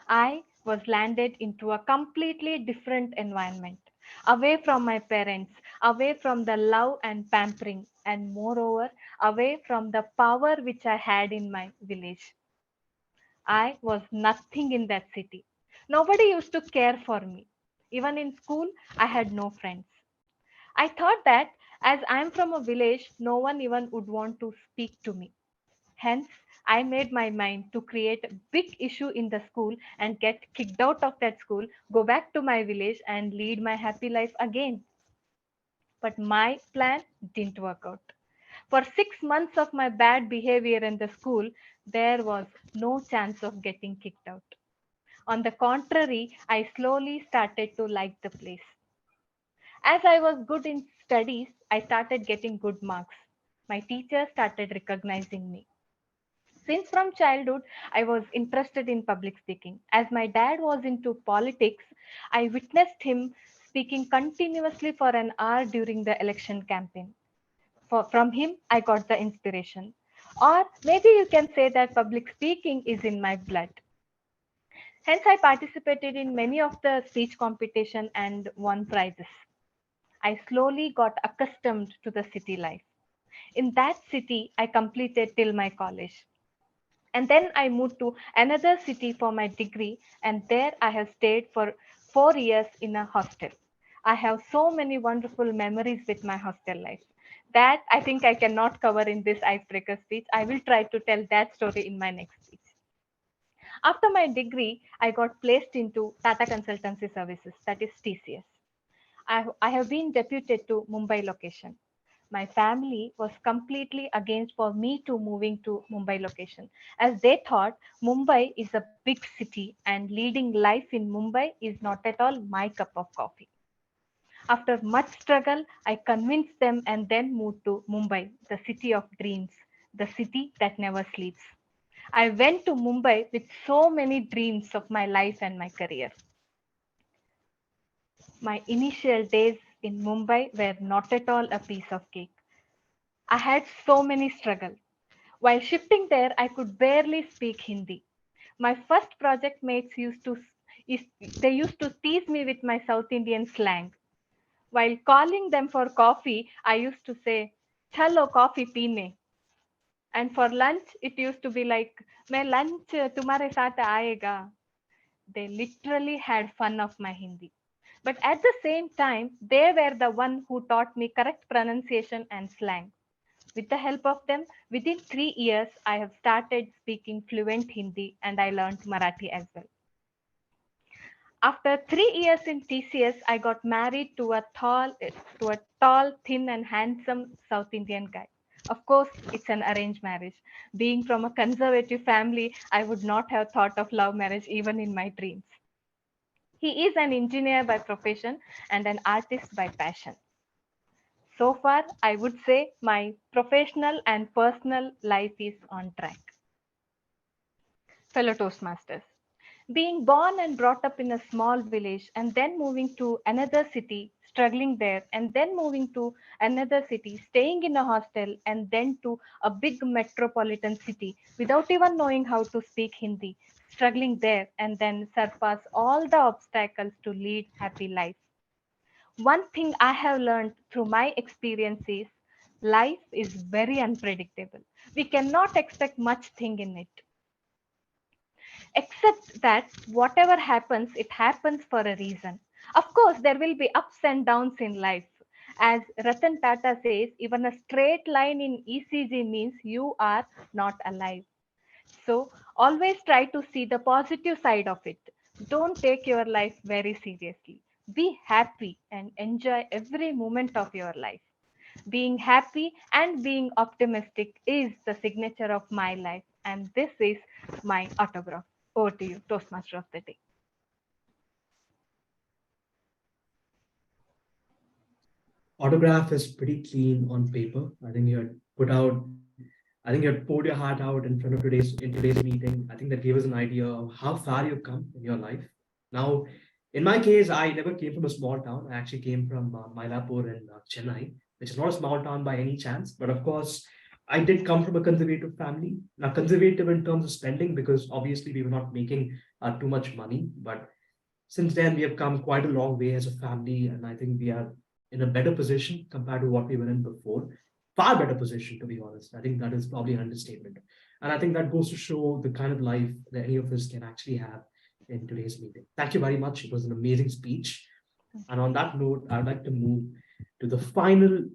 I was landed into a completely different environment, away from my parents, away from the love and pampering, and moreover, away from the power which I had in my village. I was nothing in that city. Nobody used to care for me. Even in school, I had no friends. I thought that as I am from a village, no one even would want to speak to me. Hence, I made my mind to create a big issue in the school and get kicked out of that school, go back to my village and lead my happy life again. But my plan didn't work out. For 6 months of my bad behavior in the school, there was no chance of getting kicked out. On the contrary, I slowly started to like the place. As I was good in studies, I started getting good marks. My teachers started recognizing me. Since from childhood, I was interested in public speaking. As my dad was into politics, I witnessed him speaking continuously for an hour during the election campaign. From him, I got the inspiration. Or maybe you can say that public speaking is in my blood. Hence, I participated in many of the speech competition and won prizes. I slowly got accustomed to the city life. In that city, I completed till my college. And then I moved to another city for my degree, and there I have stayed for 4 years in a hostel. I have so many wonderful memories with my hostel life that I think I cannot cover in this icebreaker speech. I will try to tell that story in my next speech. After my degree, I got placed into Tata Consultancy Services, that is TCS. I have been deputed to Mumbai location. My family was completely against for me to moving to Mumbai location, as they thought Mumbai is a big city and leading life in Mumbai is not at all my cup of coffee. After much struggle, I convinced them and then moved to Mumbai, the city of dreams, the city that never sleeps. I went to Mumbai with so many dreams of my life and my career. My initial days in Mumbai were not at all a piece of cake. I had so many struggles. While shifting there, I could barely speak Hindi. My first project mates they used to tease me with my South Indian slang. While calling them for coffee, I used to say, "Chalo coffee peene." And for lunch, it used to be like, "मैं lunch तुम्हारे साथ आएगा." They literally had fun of my Hindi. But at the same time, they were the one who taught me correct pronunciation and slang. With the help of them, within 3 years, I have started speaking fluent Hindi and I learned Marathi as well. After 3 years in TCS, I got married to a tall, thin, and handsome South Indian guy. Of course, it's an arranged marriage. Being from a conservative family, I would not have thought of love marriage even in my dreams. He is an engineer by profession and an artist by passion. So far, I would say my professional and personal life is on track. Fellow Toastmasters, being born and brought up in a small village and then moving to another city, struggling there, and then moving to another city, staying in a hostel, and then to a big metropolitan city without even knowing how to speak Hindi, struggling there, and then surpass all the obstacles to lead happy life. One thing I have learned through my experience is life is very unpredictable. We cannot expect much thing in it. Except that whatever happens, it happens for a reason. Of course, there will be ups and downs in life. As Ratan Tata says, even a straight line in ECG means you are not alive. So always try to see the positive side of it. Don't take your life very seriously. Be happy and enjoy every moment of your life. Being happy and being optimistic is the signature of my life, and this is my autograph. Over to you, Toastmaster of the Day. Autograph is pretty clean on paper. I think you had put out I think you had poured your heart out in front of today's meeting. I think that gave us an idea of how far you've come in your life. Now, in my case, I never came from a small town. I actually came from Mylapore in Chennai, which is not a small town by any chance. But of course, I did come from a conservative family. Now, conservative in terms of spending, because obviously we were not making too much money. But since then, we have come quite a long way as a family. And I think we are in a better position compared to what we were in before. Far better position, to be honest. I think that is probably an understatement. And I think that goes to show the kind of life that any of us can actually have in today's meeting. Thank you very much. It was an amazing speech. And on that note, I'd like to move to the final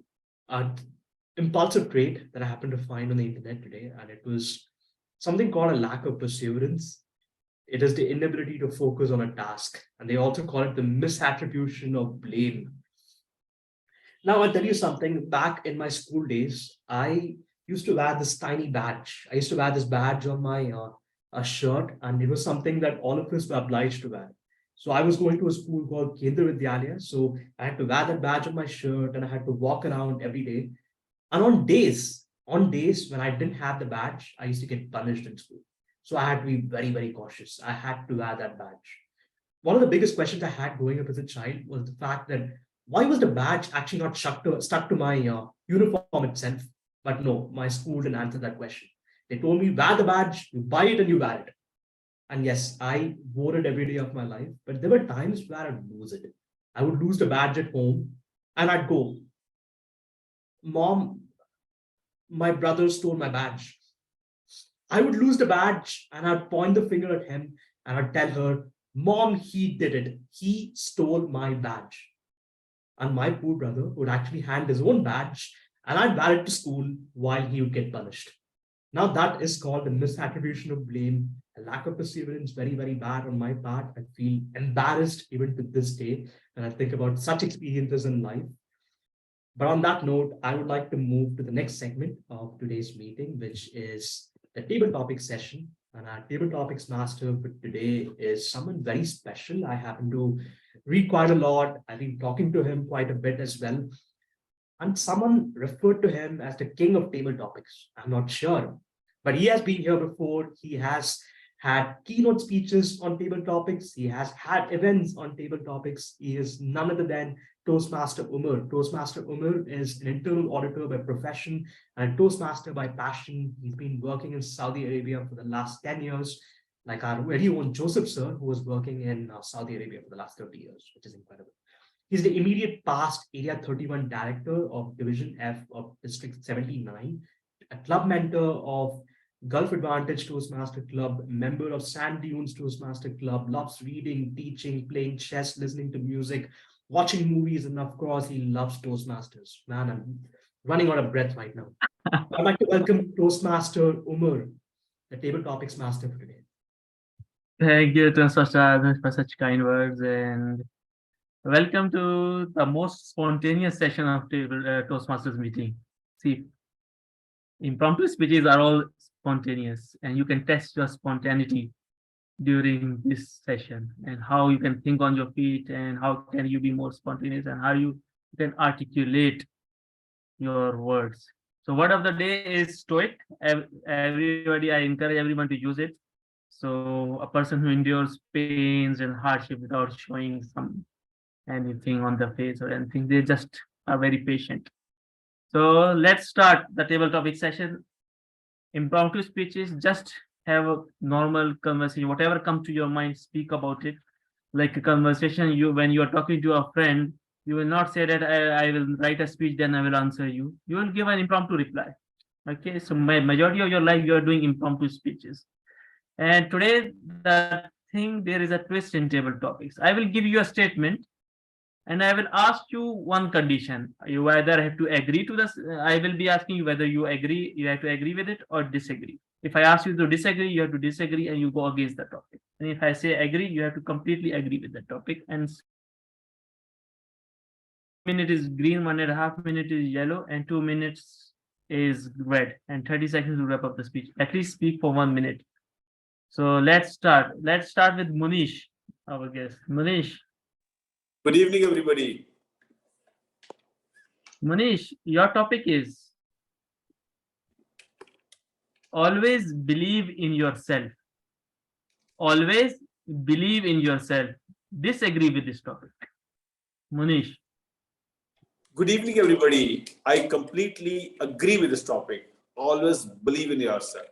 impulsive trait that I happened to find on the internet today. And it was something called a lack of perseverance. It is the inability to focus on a task. And they also call it the misattribution of blame. Now, I'll tell you something. Back in my school days, I used to wear this tiny badge. I used to wear this badge on my shirt, and it was something that all of us were obliged to wear. So I was going to a school called Kendra Vidyalaya. So I had to wear that badge on my shirt, and I had to walk around every day. And on days when I didn't have the badge, I used to get punished in school. So I had to be very, very cautious. I had to wear that badge. One of the biggest questions I had growing up as a child was the fact that why was the badge actually not stuck to my uniform itself? But no, my school didn't answer that question. They told me, wear the badge, you buy it and you wear it. And yes, I wore it every day of my life, but there were times where I'd lose it. I would lose the badge at home and I'd go, Mom, my brother stole my badge. I would lose the badge and I'd point the finger at him and I'd tell her, Mom, he did it. He stole my badge. And my poor brother would actually hand his own badge and I'd wear it to school while he would get punished. Now that is called a misattribution of blame, a lack of perseverance, very, very bad on my part. I feel embarrassed even to this day when I think about such experiences in life. But on that note, I would like to move to the next segment of today's meeting, which is the table topics session. And our table topics master for today is someone very special. I happen to read quite a lot. I've been talking to him quite a bit as well. And someone referred to him as the king of table topics. I'm not sure, but he has been here before. He has had keynote speeches on table topics. He has had events on table topics. He is none other than Toastmaster Umar. Toastmaster Umar is an internal auditor by profession and a Toastmaster by passion. He's been working in Saudi Arabia for the last 10 years, like our very own Joseph sir, who was working in Saudi Arabia for the last 30 years, which is incredible. He's the immediate past Area 31 Director of Division F of District 79, a club mentor of Gulf Advantage Toastmaster Club, member of Sand Dunes Toastmaster Club, loves reading, teaching, playing chess, listening to music, watching movies, and of course, he loves Toastmasters. Man, I'm running out of breath right now. I'd like to welcome Toastmaster Umar, the table topics master for today. Thank you, Toastmaster, for such kind words, and welcome to the most spontaneous session of Toastmasters meeting. See, impromptu speeches are all spontaneous, and you can test your spontaneity during this session and how you can think on your feet and how can you be more spontaneous and how you can articulate your words. So word of the day is stoic. Everybody, I encourage everyone to use it. So a person who endures pains and hardship without showing anything on the face or anything, they just are very patient. So let's start the table topic session. Impromptu speeches, just have a normal conversation, whatever comes to your mind, speak about it. Like a conversation, when you are talking to a friend, you will not say that I will write a speech, then I will answer you. You will give an impromptu reply. Okay, so majority of your life, you are doing impromptu speeches. And today, there is a twist in table topics. I will give you a statement and I will ask you one condition. You either have to agree to this. I will be asking you whether you agree, you have to agree with it or disagree. If I ask you to disagree, you have to disagree and you go against the topic. And if I say agree, you have to completely agree with the topic. And 1 minute is green, 1.5 minutes is yellow, and 2 minutes is red, and 30 seconds to wrap up the speech. At least speak for 1 minute. So let's start. Let's start with Munish, our guest. Munish. Good evening, everybody. Munish, your topic is? always believe in yourself. Always believe in yourself. Disagree with this topic. Munish. Good evening, everybody. I completely agree with this topic. Always believe in yourself.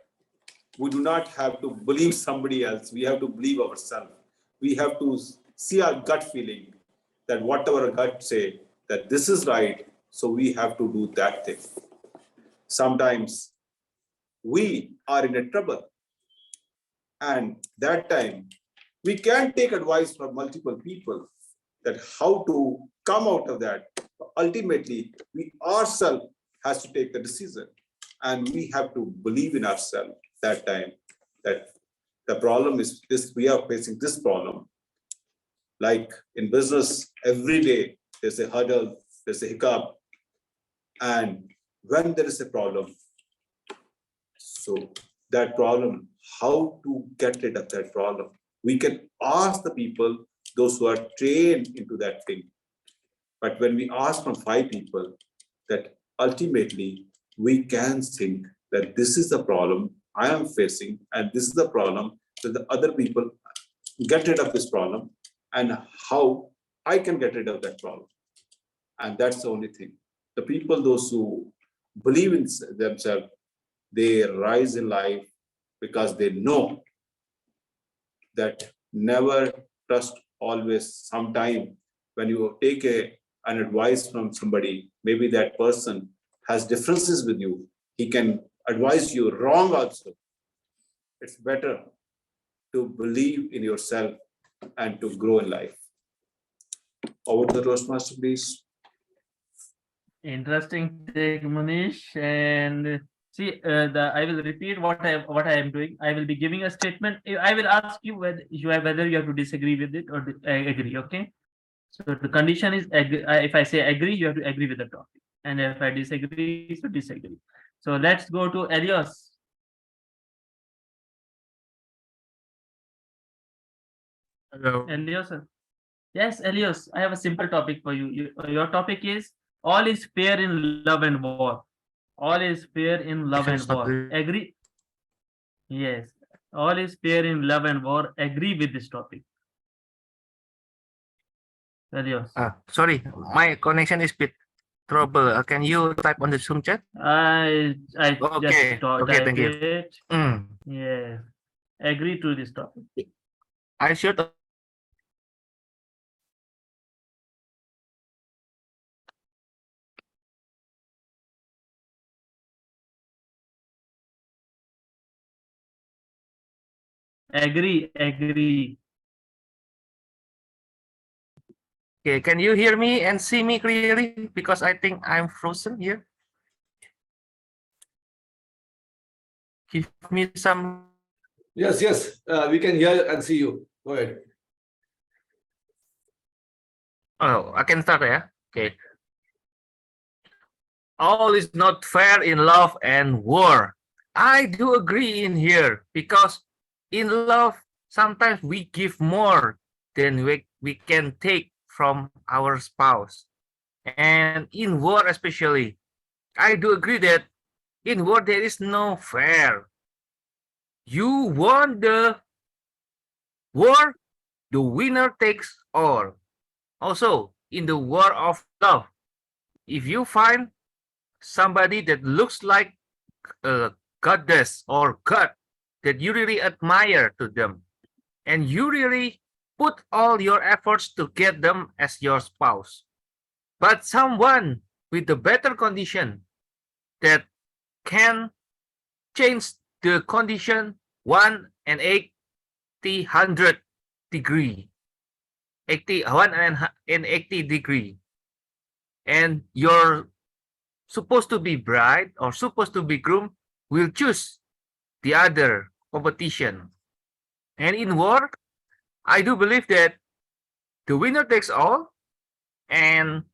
We do not have to believe somebody else. We have to believe ourselves. We have to see our gut feeling that whatever our gut say that this is right. So we have to do that thing. Sometimes we are in a trouble. And that time we can take advice from multiple people that how to come out of that. Ultimately, we ourselves has to take the decision, and we have to believe in ourselves that time that the problem is this, we are facing this problem. Like in business, every day there's a hurdle, there's a hiccup, and when there is a problem, so that problem, how to get rid of that problem? We can ask the people, those who are trained into that thing. But when we ask from 5 people, that ultimately we can think that this is the problem I am facing, and this is the problem that the other people get rid of this problem, and how I can get rid of that problem. And that's the only thing. The people, those who believe in themselves, they rise in life because they know that never trust always. Sometime when you take an advice from somebody, maybe that person has differences with you. He can advise you wrong also. It's better to believe in yourself and to grow in life. Over to the Toastmaster, please. Interesting take, Munish. And see, I will repeat what I am doing. I will be giving a statement. I will ask you whether you have to disagree with it or agree. Okay. So the condition is if I say agree, you have to agree with the topic, and if I disagree, so disagree. So let's go to Elios. Hello. Elios, sir. Yes, Elios. I have a simple topic for you. Your topic is all is fair in love and war. All is fair in love and war. Agree? Yes. All is fair in love and war. Agree with this topic. Elios. Sorry, my connection is bit trouble. Can you type on the Zoom chat? I Okay. just Okay, thank you. it. Yes. Agree to this topic. I should. Agree. Okay, can you hear me and see me clearly? Because I think I'm frozen here. Give me some. Yes, we can hear and see you. Go ahead. Oh, I can start, yeah? Okay. All is not fair in love and war. I do agree in here because in love, sometimes we give more than we can take from our spouse. And in war especially, I do agree that in war there is no fair. You won the war, the winner takes all. Also, in the war of love, if you find somebody that looks like a goddess or god that you really admire to them, and you really put all your efforts to get them as your spouse, but someone with a better condition that can change the condition 180 degree, 180 degree, and you're supposed to be bride or supposed to be groom will choose the other competition. And in war, I do believe that the winner takes all. And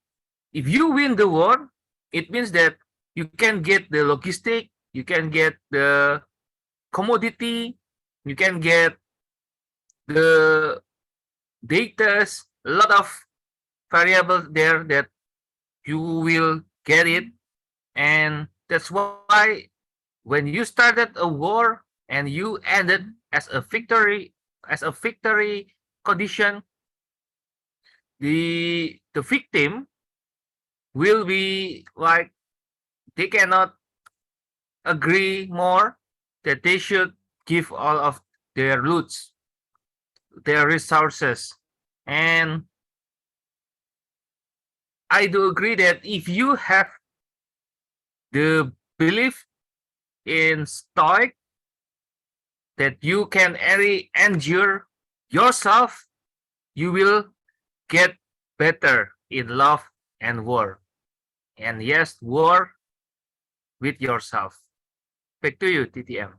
if you win the war, it means that you can get the logistic, you can get the commodity, you can get the datas, a lot of variables there that you will get it. And that's why when you started a war and you ended as a victory condition, the victim will be like they cannot agree more that they should give all of their loots, their resources. And I do agree that if you have the belief in stoic that you can endure yourself, you will get better in love and war. And yes, war with yourself. Back to you, TTM.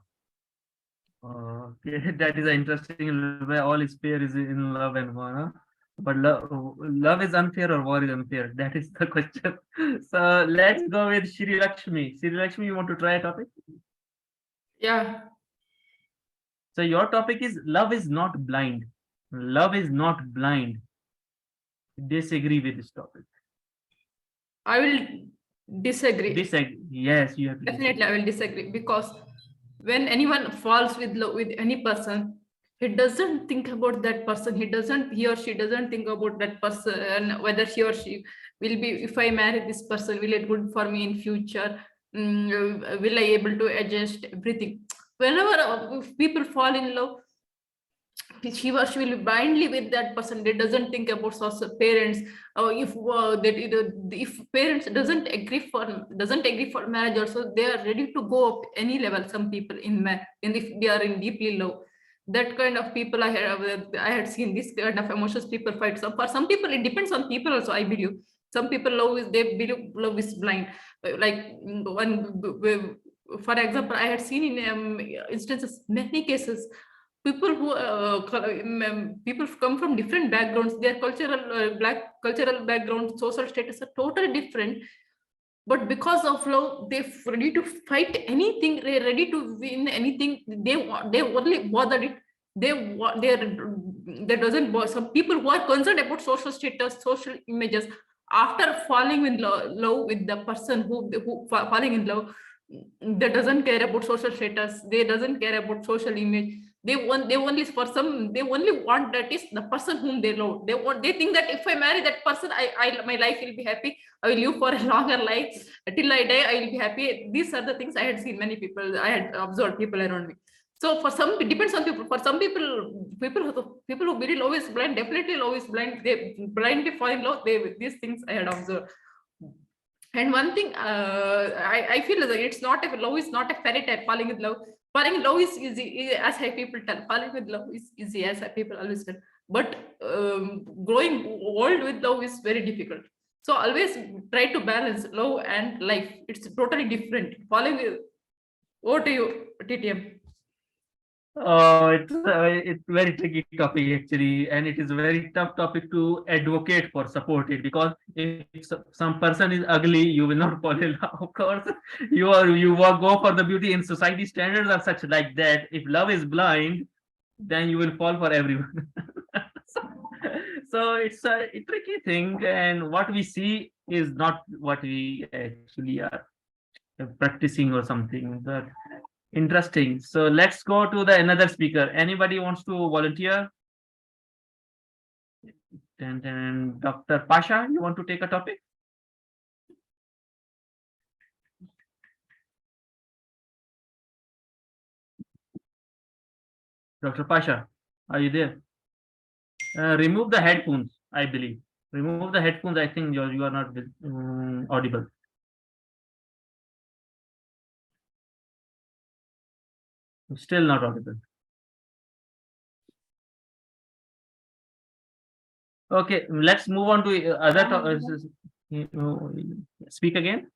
Okay, that is interesting. Where all is fair is in love and war, huh? But love is unfair or war is unfair? That is the question. So let's go with Shri Lakshmi. Shri Lakshmi, you want to try a topic? Yeah. So your topic is love is not blind. Love is not blind. Disagree with this topic. I will disagree. Disagree. Yes, you have to Definitely, disagree. I will disagree, because when anyone falls with love with any person, he doesn't think about that person. He or she doesn't think about that person and whether he or she will be, if I marry this person, will it good for me in future? Will I able to adjust everything? Whenever people fall in love, she or she will be blindly with that person. They doesn't think about social parents. If parents doesn't agree for marriage, also they are ready to go up any level. Some people and if they are in deeply love, that kind of people I had seen this kind of emotions people fight. So for some people it depends on people also, I believe. Some people they believe love is blind. Like for example, I had seen in instances, many cases, people who people come from different backgrounds, their cultural background, social status are totally different, but because of love they're ready to fight anything, they're ready to win anything. They only bothered it. There doesn't bother. Some people who are concerned about social status, social images, after falling in love with the person who falling in love, they doesn't care about social status, they doesn't care about social image. They only want that is the person whom they love. They think that if I marry that person, my life will be happy. I will live for a longer life till I die. I will be happy. These are the things I had seen many people. I had observed people around me. So for some, it depends on people. For some people who believe love is blind, definitely love is blind. They blindly fall in love. These things I had observed. And one thing I feel that it's not love is not a fairy tale. Falling in love is easy, as high people tell. Falling with love is easy, as people always tell. But growing old with love is very difficult. So always try to balance love and life. It's totally different. Falling with, over to you, TTM. It's very tricky topic actually, and it is a very tough topic to advocate for, support it, because if some person is ugly, you will not fall in love. Of course, you go for the beauty, and society standards are such like that. If love is blind, then you will fall for everyone. So it's a tricky thing, and what we see is not what we actually are practicing or something. But interesting. So let's go to the another speaker. Anybody wants to volunteer? And Dr. Pasha, you want to take a topic? Dr. Pasha, are you there? Remove the headphones, I believe. Remove the headphones. I think you are not audible. Still not audible. Okay, let's move on to other speak again.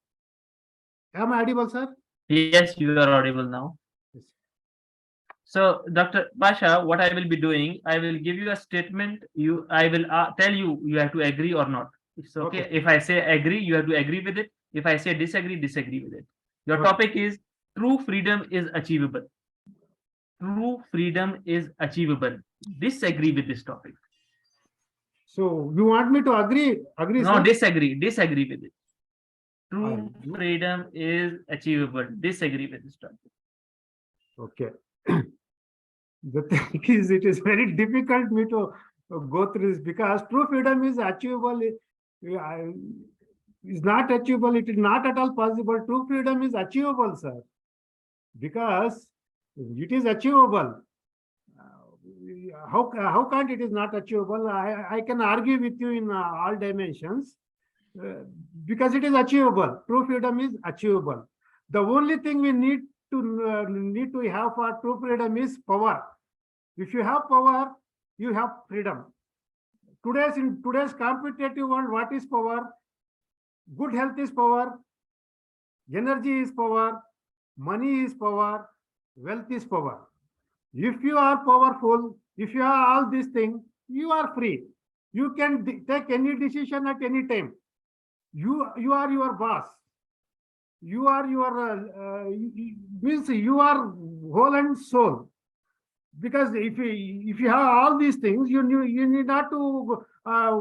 Am I audible, sir? Yes, you are audible now. So, Dr. Pasha, what I will be doing, I will give you a statement. I will tell you have to agree or not. It's okay. If I say agree, you have to agree with it. If I say disagree, disagree with it. Your topic is true freedom is achievable. True freedom is achievable. Disagree with this topic. So you want me to agree? No, sir? disagree with it. True freedom is achievable. Disagree with this topic. Okay. The thing is, it is very difficult me to go through this because true freedom is achievable. Is not achievable. It is not at all possible. True freedom is achievable, sir, because it is achievable. How can't it is not achievable? I can argue with you in all dimensions because it is achievable. True freedom is achievable. The only thing we need to have for true freedom is power. If you have power, you have freedom. In today's competitive world, what is power? Good health is power. Energy is power. Money is power. Wealth is power. If you are powerful, if you have all these things, you are free. You can take any decision at any time. You are your boss. You are your means you are whole and soul. Because if you have all these things, you need not to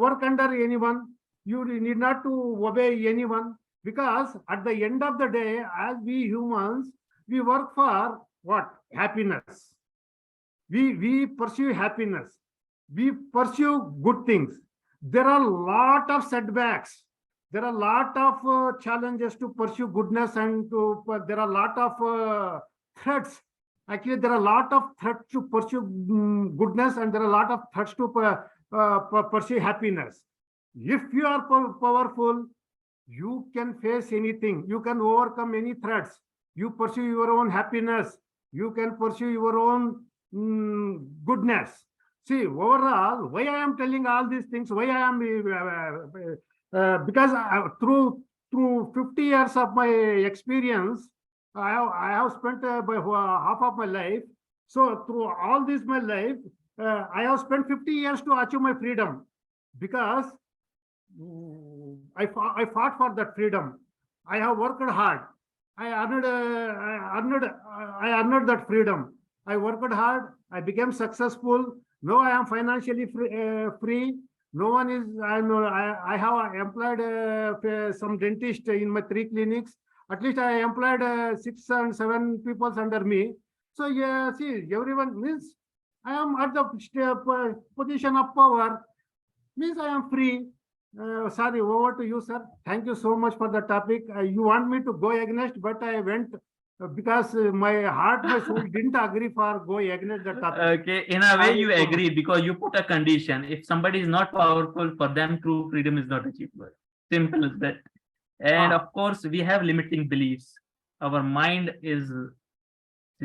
work under anyone. You need not to obey anyone. Because at the end of the day, as we humans, we work for what? Happiness. We pursue happiness. We pursue good things. There are a lot of setbacks. There are a lot of challenges to pursue goodness, and there are a lot of threats. Actually, there are a lot of threats to pursue goodness, and there are a lot of threats to pursue happiness. If you are powerful, you can face anything. You can overcome any threats. You pursue your own happiness. You can pursue your own goodness. See, overall, why I am telling all these things, why I am because through 50 years of my experience, I have spent half of my life. So through all this my life, I have spent 50 years to achieve my freedom, because I fought for that freedom. I have worked hard. I earned that freedom. I worked hard. I became successful. Now I am financially free. No one is. I have employed some dentist in my 3 clinics. At least I employed 6 and 7 people under me. So yeah, see, everyone means I am at the position of power. Means I am free. Sorry, over to you, sir. Thank you so much for the topic. You want me to go against, but I went because my heart, my soul didn't agree for going against the topic. Okay, in a way you agree because you put a condition. If somebody is not powerful, for them true freedom is not achievable. Simple as that. And of course, we have limiting beliefs. Our mind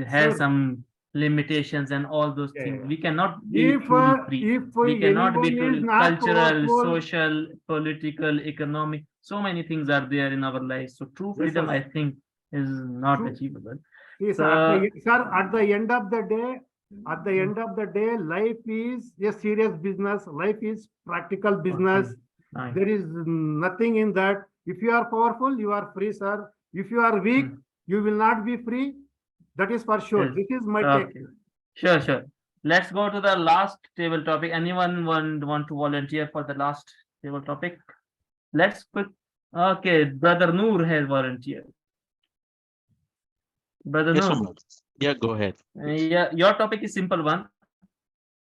has some limitations and all those things. We cannot be truly free. We cannot be truly cultural, social, political, economic. So many things are there in our lives. So true freedom, I think, is not achievable. Yes, sir, at the end of the day, life is a serious business. Life is practical business. Nice. There is nothing in that. If you are powerful, you are free, sir. If you are weak, you will not be free. That is for sure. Yes. This is my take. Sure. Let's go to the last table topic. Anyone want to volunteer for the last table topic? Let's put. Okay, Brother Noor has volunteered. Brother Noor. Yeah, go ahead. Yeah, your topic is simple one.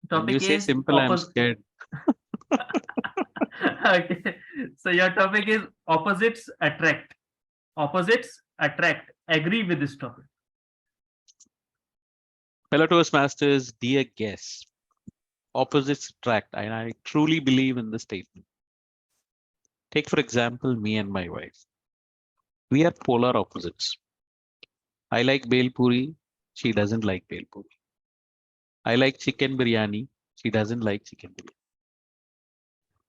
When you say simple, I'm scared. Okay, so your topic is opposites attract. Opposites attract. Agree with this topic. Fellow Toastmasters, dear guests, opposites attract, and I truly believe in this statement. Take, for example, me and my wife. We are polar opposites. I like bhel puri, she doesn't like bhel puri. I like chicken biryani, she doesn't like chicken biryani.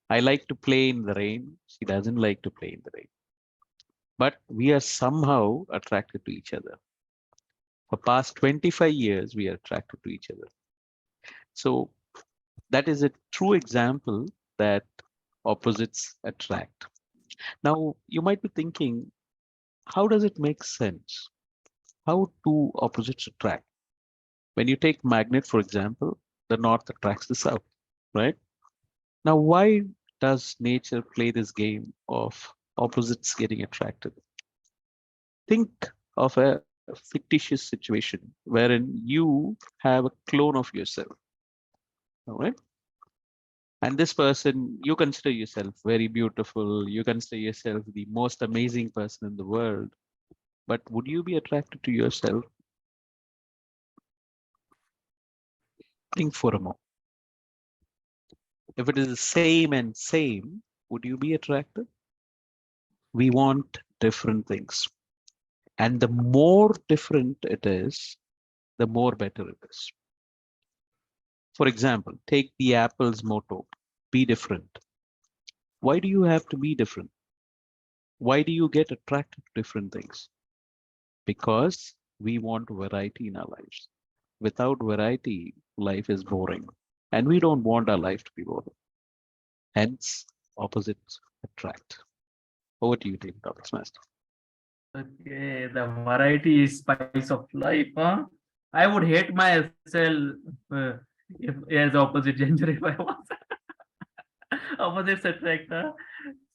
I like to play in the rain, she doesn't like to play in the rain. But we are somehow attracted to each other. For past 25 years, we are attracted to each other. So that is a true example that opposites attract. Now, you might be thinking, how does it make sense? How do opposites attract? When you take magnet, for example, the north attracts the south, right? Now, why does nature play this game of opposites getting attracted. Think of a fictitious situation wherein you have a clone of yourself. All right. And this person, you consider yourself very beautiful. You consider yourself the most amazing person in the world. But would you be attracted to yourself? Think for a moment. If it is the same and same, would you be attracted? We want different things. And the more different it is, the more better it is. For example, take the Apple's motto, be different. Why do you have to be different? Why do you get attracted to different things? Because we want variety in our lives. Without variety, life is boring. And we don't want our life to be boring. Hence, opposites attract. Over to you, Toastmaster. Okay, the variety is spice of life, huh? I would hate myself if as opposite gender if I was opposites attract, huh?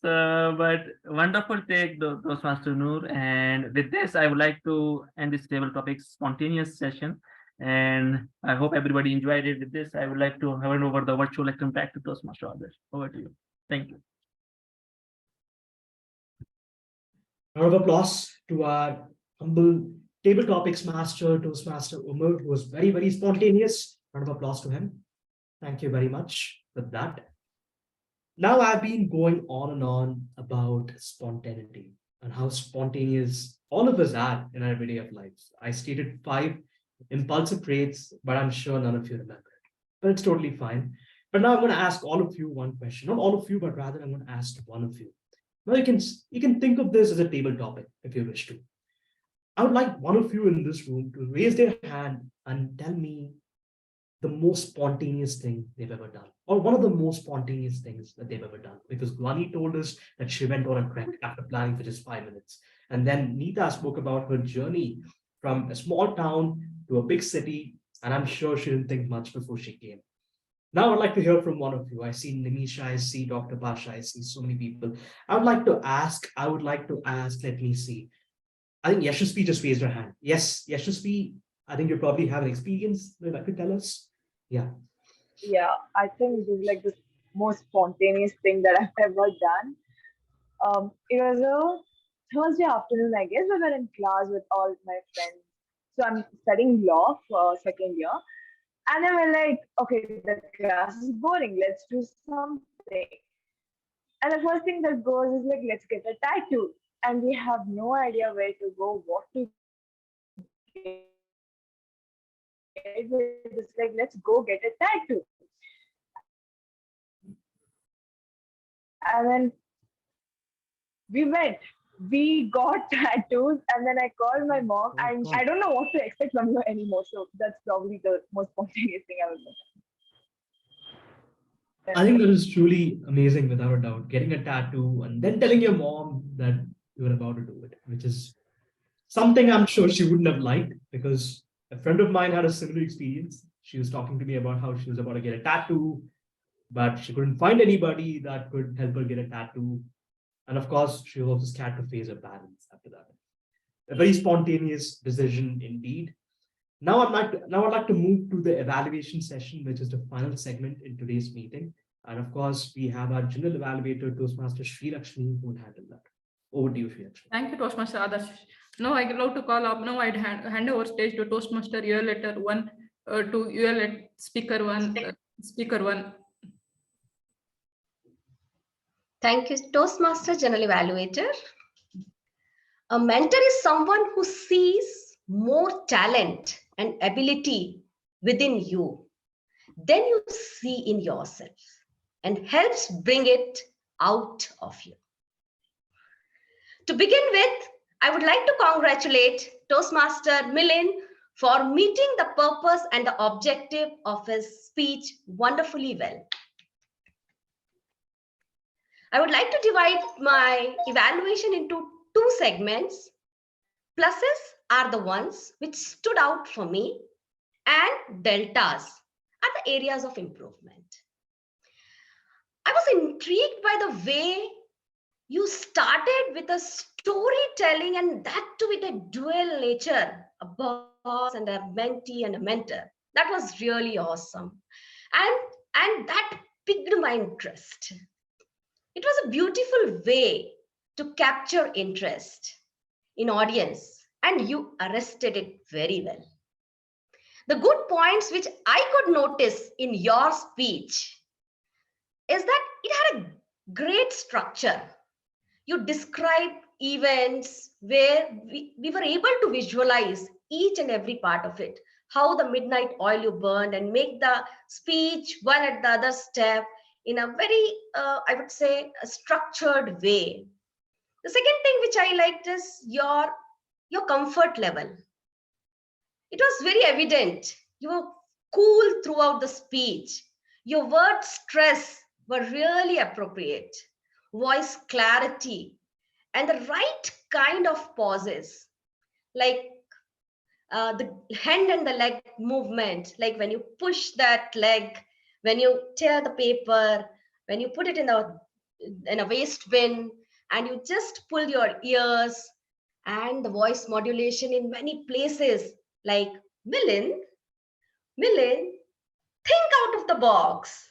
So, but wonderful take, Toastmaster Noor. And with this, I would like to end this table topic spontaneous session. And I hope everybody enjoyed it. With this, I would like to hand over the virtual lecture back to Toastmaster Adarsh. Over to you. Thank you. Round of applause to our humble table topics master, Toastmaster Umar, who was very, very spontaneous. Round of applause to him. Thank you very much for that. Now I've been going on and on about spontaneity and how spontaneous all of us are in our everyday of lives. I stated 5 impulsive traits, but I'm sure none of you remember it. But it's totally fine. But now I'm going to ask all of you one question. Not all of you, but rather I'm going to ask one of you. Now you can think of this as a table topic if you wish to. I would like one of you in this room to raise their hand and tell me the most spontaneous thing they've ever done, or one of the most spontaneous things that they've ever done. Because Gwani told us that she went on a trek after planning for just 5 minutes. And then Neeta spoke about her journey from a small town to a big city. And I'm sure she didn't think much before she came. Now I'd like to hear from one of you. I see Nimisha, I see Dr. Pasha, I see so many people. I would like to ask, let me see. I think Yashasvi just raised her hand. Yes, Yashasvi, I think you probably have an experience that you like to tell us. Yeah. Yeah, I think this is like the most spontaneous thing that I've ever done. It was a Thursday afternoon, I guess. We were in class with all my friends. So I'm studying law for second year. And then we're like, okay, the class is boring. Let's do something. And the first thing that goes is like, let's get a tattoo. And we have no idea where to go, what to get. It's like, let's go get a tattoo. And then we went. We got tattoos, and then I called my mom, and I don't know what to expect from her anymore. So that's probably the most spontaneous thing I would do. I think that is truly amazing, without a doubt. Getting a tattoo and then telling your mom that you were about to do it, which is something I'm sure she wouldn't have liked, because a friend of mine had a similar experience. She was talking to me about how she was about to get a tattoo, but she couldn't find anybody that could help her get a tattoo. And of course, she was also scared to face her parents after that. A very spontaneous decision indeed. Now I'd like to move to the evaluation session, which is the final segment in today's meeting. And of course, we have our general evaluator, Toastmaster Sri Lakshmi, who will handle that. Over to you, Sri Lakshmi. Thank you, Toastmaster Adarsh. Now I love to call up. Now I'd hand over stage to Toastmaster Letter 1 to Speaker 1. Speaker 1. Thank you, Toastmaster General Evaluator. A mentor is someone who sees more talent and ability within you than you see in yourself and helps bring it out of you. To begin with, I would like to congratulate Toastmaster Milind for meeting the purpose and the objective of his speech wonderfully well. I would like to divide my evaluation into 2 segments. Pluses are the ones which stood out for me, and deltas are the areas of improvement. I was intrigued by the way You started with a storytelling, and that too with a dual nature, a boss and a mentee and a mentor. That was really awesome. And that piqued my interest. It was a beautiful way to capture interest in audience, and you arrested it very well. The good points which I could notice in your speech is that it had a great structure. You described events where we were able to visualize each and every part of it, how the midnight oil you burned, and make the speech one at the other step in a very, I would say, a structured way. The second thing which I liked is your comfort level. It was very evident. You were cool throughout the speech. Your word stress were really appropriate. Voice clarity and the right kind of pauses, like the hand and the leg movement, like when you push that leg, when you tear the paper, when you put it in a waste bin, and you just pull your ears, and the voice modulation in many places, like Milind, think out of the box.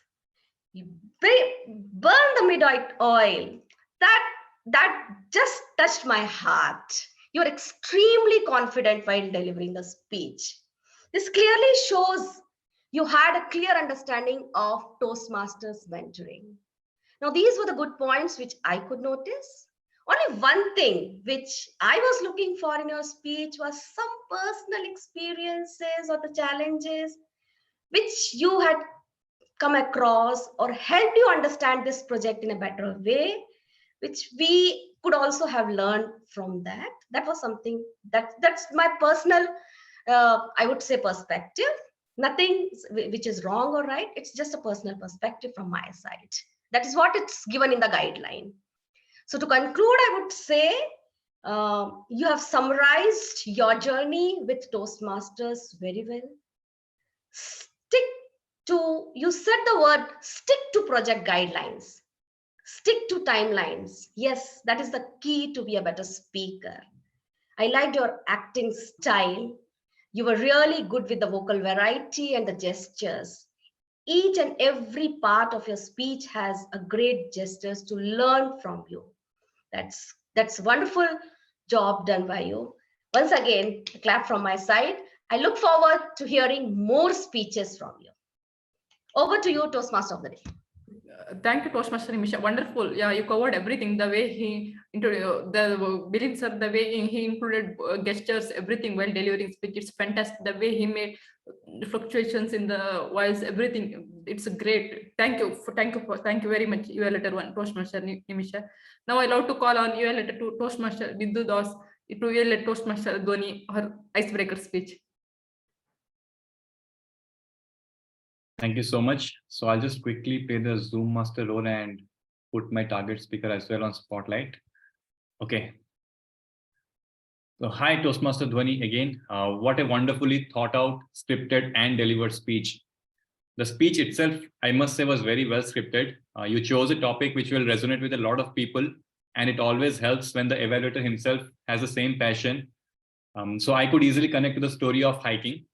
You burn the midnight oil. That just touched my heart. You're extremely confident while delivering the speech. This clearly shows you had a clear understanding of Toastmasters mentoring. Now, these were the good points which I could notice. Only one thing which I was looking for in your speech was some personal experiences or the challenges which you had come across or helped you understand this project in a better way, which we could also have learned from that. That was something that's my personal, I would say, perspective. Nothing which is wrong or right. It's just a personal perspective from my side. That is what it's given in the guideline. So to conclude, I would say you have summarized your journey with Toastmasters very well. You said the word stick to project guidelines. Stick to timelines. Yes, that is the key to be a better speaker. I liked your acting style. You were really good with the vocal variety and the gestures. Each and every part of your speech has a great gestures to learn from you. That's wonderful job done by you. Once again, a clap from my side. I look forward to hearing more speeches from you. Over to you, Toastmaster of the Day. Thank you, Toastmaster Nimisha. Wonderful. Yeah, you covered everything. The way he introduced the Bilin sir, the way he included gestures, everything while delivering speech. It's fantastic. The way he made fluctuations in the voice, everything. It's great. Thank you very much. UL letter 1, Toastmaster Nimisha. Now I love to call on UL letter 2, Toastmaster Vidhu Das, to UL letter Toastmaster Dhoni, her icebreaker speech. Thank you so much. So I'll just quickly play the Zoom master role and put my target speaker as well on spotlight. Okay. So hi, Toastmaster Dhwani again. What a wonderfully thought out, scripted and delivered speech. The speech itself, I must say, was very well scripted. You chose a topic which will resonate with a lot of people, and it always helps when the evaluator himself has the same passion. So I could easily connect to the story of hiking.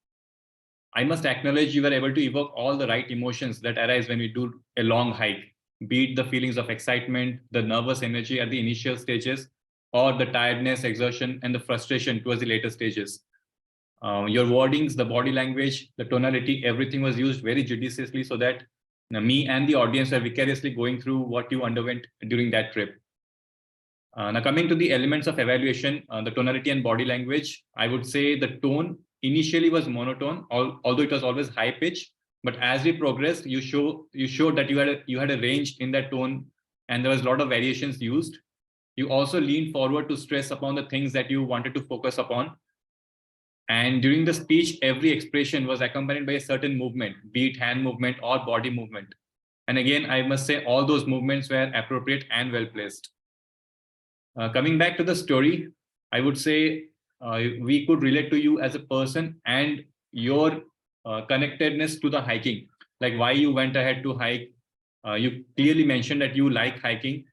I must acknowledge you were able to evoke all the right emotions that arise when we do a long hike, be it the feelings of excitement, the nervous energy at the initial stages, or the tiredness, exertion, and the frustration towards the later stages. Your wordings, the body language, the tonality, everything was used very judiciously so that me and the audience are vicariously going through what you underwent during that trip. Now coming to the elements of evaluation, the tonality and body language, I would say the tone initially was monotone, although it was always high pitch. But as we progressed, you showed that you had a range in that tone, and there was a lot of variations used. You also leaned forward to stress upon the things that you wanted to focus upon. And during the speech, every expression was accompanied by a certain movement, be it hand movement or body movement. And again, I must say all those movements were appropriate and well placed. Coming back to the story, I would say we could relate to you as a person and your connectedness to the hiking, like why you went ahead to hike. You clearly mentioned that you like hiking.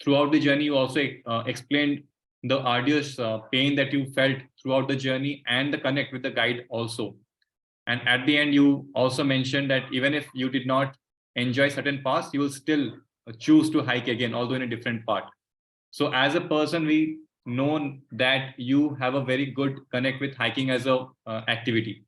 throughout the journey, you also explained the arduous pain that you felt throughout the journey and the connect with the guide also. And at the end, you also mentioned that even if you did not enjoy certain parts, you will still choose to hike again, although in a different part. So as a person, we know that you have a very good connect with hiking as a activity.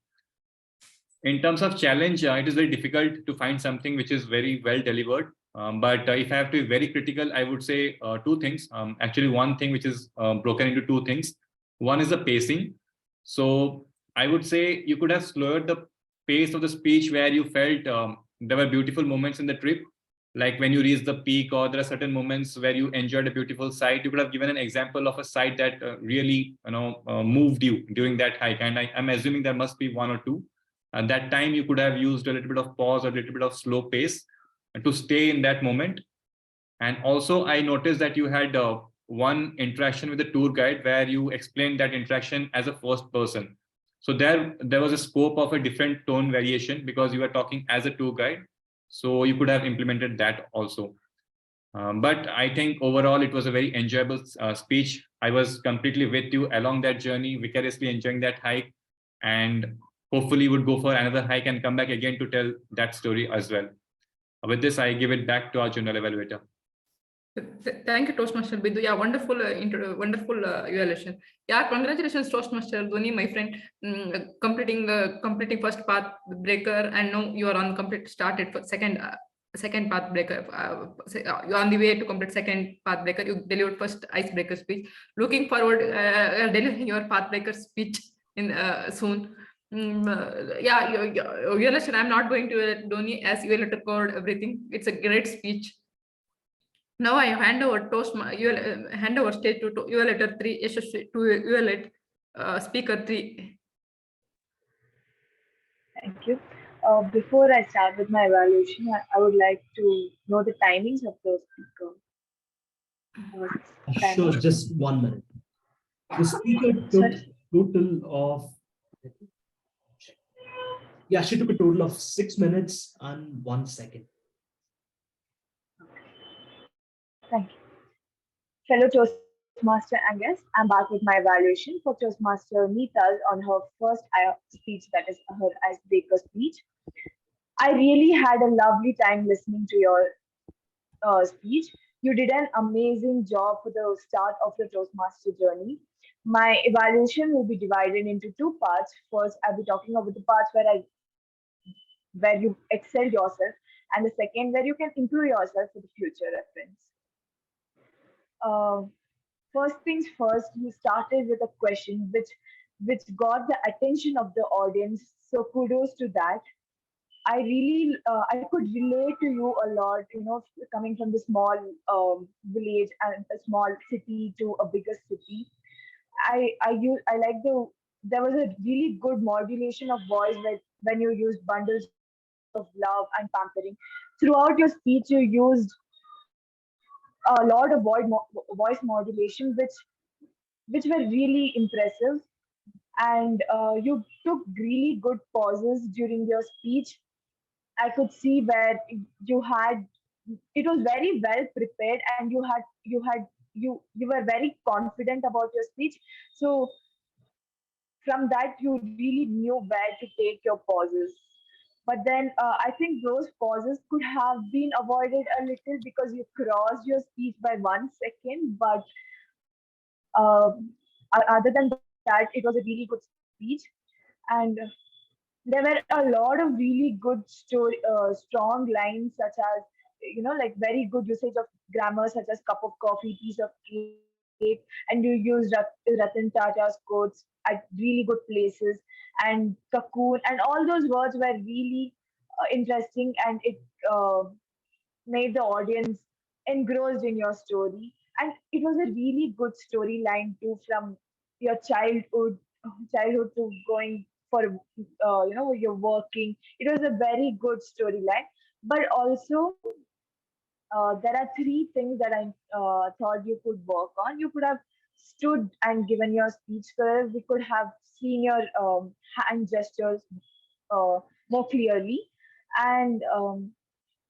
In terms of challenge, it is very difficult to find something which is very well delivered. But if I have to be very critical, I would say two things. Actually, one thing which is broken into two things. One is the pacing. So I would say you could have slowed the pace of the speech where you felt there were beautiful moments in the trip, like when you reach the peak, or there are certain moments where you enjoyed a beautiful sight. You could have given an example of a sight that really moved you during that hike. And I'm assuming there must be one or two. At that time, you could have used a little bit of pause or a little bit of slow pace to stay in that moment. And also, I noticed that you had one interaction with the tour guide where you explained that interaction as a first person. So there was a scope of a different tone variation because you were talking as a tour guide. So you could have implemented that also. But I think overall, it was a very enjoyable speech. I was completely with you along that journey, vicariously enjoying that hike. And hopefully would go for another hike and come back again to tell that story as well. With this, I give it back to our general evaluator. Thank you, Toastmaster Bidu. Yeah, wonderful, wonderful evaluation. Yeah, congratulations, Toastmaster Dhoni, my friend, completing first path breaker, and now you are on complete started for second path breaker. You're on the way to complete second path breaker. You delivered first icebreaker speech. Looking forward, delivering your path breaker speech in soon. Yeah, you understand. I'm not going to Dhoni as evaluator code everything. It's a great speech. Now I hand over hand over stage to evaluator 3, to evaluate speaker 3. Thank you. Before I start with my evaluation, I would like to know the timings of the speaker. Sure, just 1 minute. The speaker took total of, yeah, she took a total of 6 minutes and 1 second. Thank you. Fellow Toastmaster and guests, I'm back with my evaluation for Toastmaster Neeta's on her first speech, that is her icebreaker speech. I really had a lovely time listening to your speech. You did an amazing job for the start of the Toastmaster journey. My evaluation will be divided into two parts. First, I'll be talking about the parts where you excel yourself, and the second where you can improve yourself for the future reference. First things first, you started with a question which got the attention of the audience. So kudos to that. I really I could relate to you a lot. Coming from the small village and a small city to a bigger city. I like there was a really good modulation of voice when you used bundles of love and pampering. Throughout your speech, you used a lot of voice modulation, which were really impressive, and you took really good pauses during your speech. I could see where it was very well prepared, and you were very confident about your speech. So from that, you really knew where to take your pauses. But then I think those pauses could have been avoided a little because you crossed your speech by 1 second. But other than that, it was a really good speech. And there were a lot of really good strong lines, such as, like very good usage of grammar, such as cup of coffee, piece of cake, and you used Ratan Tata's quotes at really good places, and cocoon, and all those words were really interesting, and it made the audience engrossed in your story. And it was a really good storyline too, from your childhood to going for you're working. It was a very good storyline. But also there are three things that I thought you could work on. You could have stood and given your speech first. We could have seen your hand gestures more clearly. And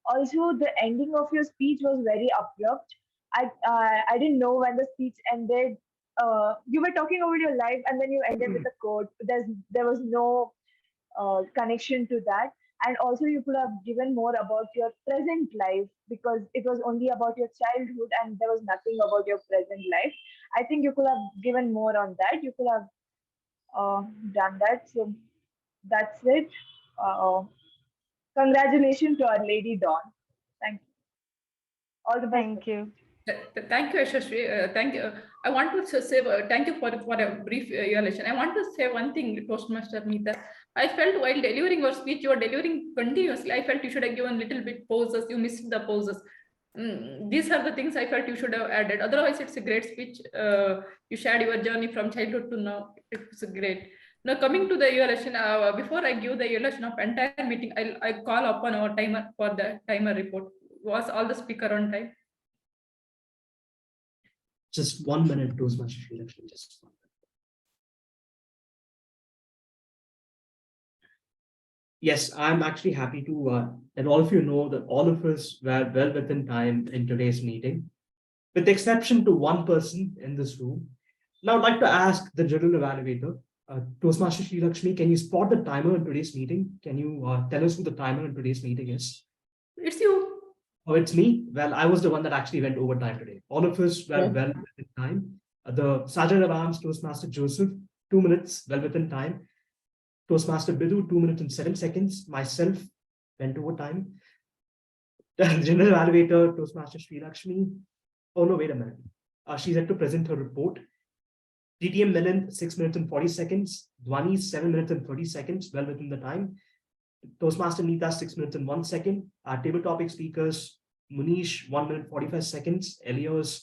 also, the ending of your speech was very abrupt. I didn't know when the speech ended. You were talking about your life, and then you ended with a quote. There was no connection to that, and also you could have given more about your present life, because it was only about your childhood and there was nothing about your present life. I think you could have given more on that. You could have done that. So that's it. Congratulations to our Lady Dawn. Thank you. All the best. Thank you. Thank you, Yashasvi. Thank you. I want to say thank you for a brief evaluation. I want to say one thing, Toastmaster Meeta. I felt while delivering your speech, you were delivering continuously. I felt you should have given little bit pauses. You missed the pauses. These are the things I felt you should have added. Otherwise, it's a great speech. You shared your journey from childhood to now. It's great. Now, coming to the evaluation, before I give the evaluation of entire meeting, I call upon our timer for the timer report. Was all the speaker on time? Just 1 minute, Toastmaster Srirakshmi, just 1 minute. Yes, I'm actually happy to let all of you know that all of us were well within time in today's meeting, with the exception to one person in this room. Now, I'd like to ask the general evaluator, Toastmaster Srirakshmi, can you spot the timer in today's meeting? Can you tell us who the timer in today's meeting is? It's you. Oh, it's me? Well, I was the one that actually went overtime today. All of us were well within time. The Sergeant of Arms, Toastmaster Joseph, 2 minutes, well within time. Toastmaster Bidu, 2 minutes and 7 seconds. Myself went overtime. The General Evaluator, Toastmaster Srirakshmi. Oh, no, wait a minute. She's yet to present her report. DTM Milind, 6 minutes and 40 seconds. Dhwani, 7 minutes and 30 seconds, well within the time. Toastmaster Nita, 6 minutes and 1 second. Our table topic speakers, Munish, 1 minute 45 seconds. Elios,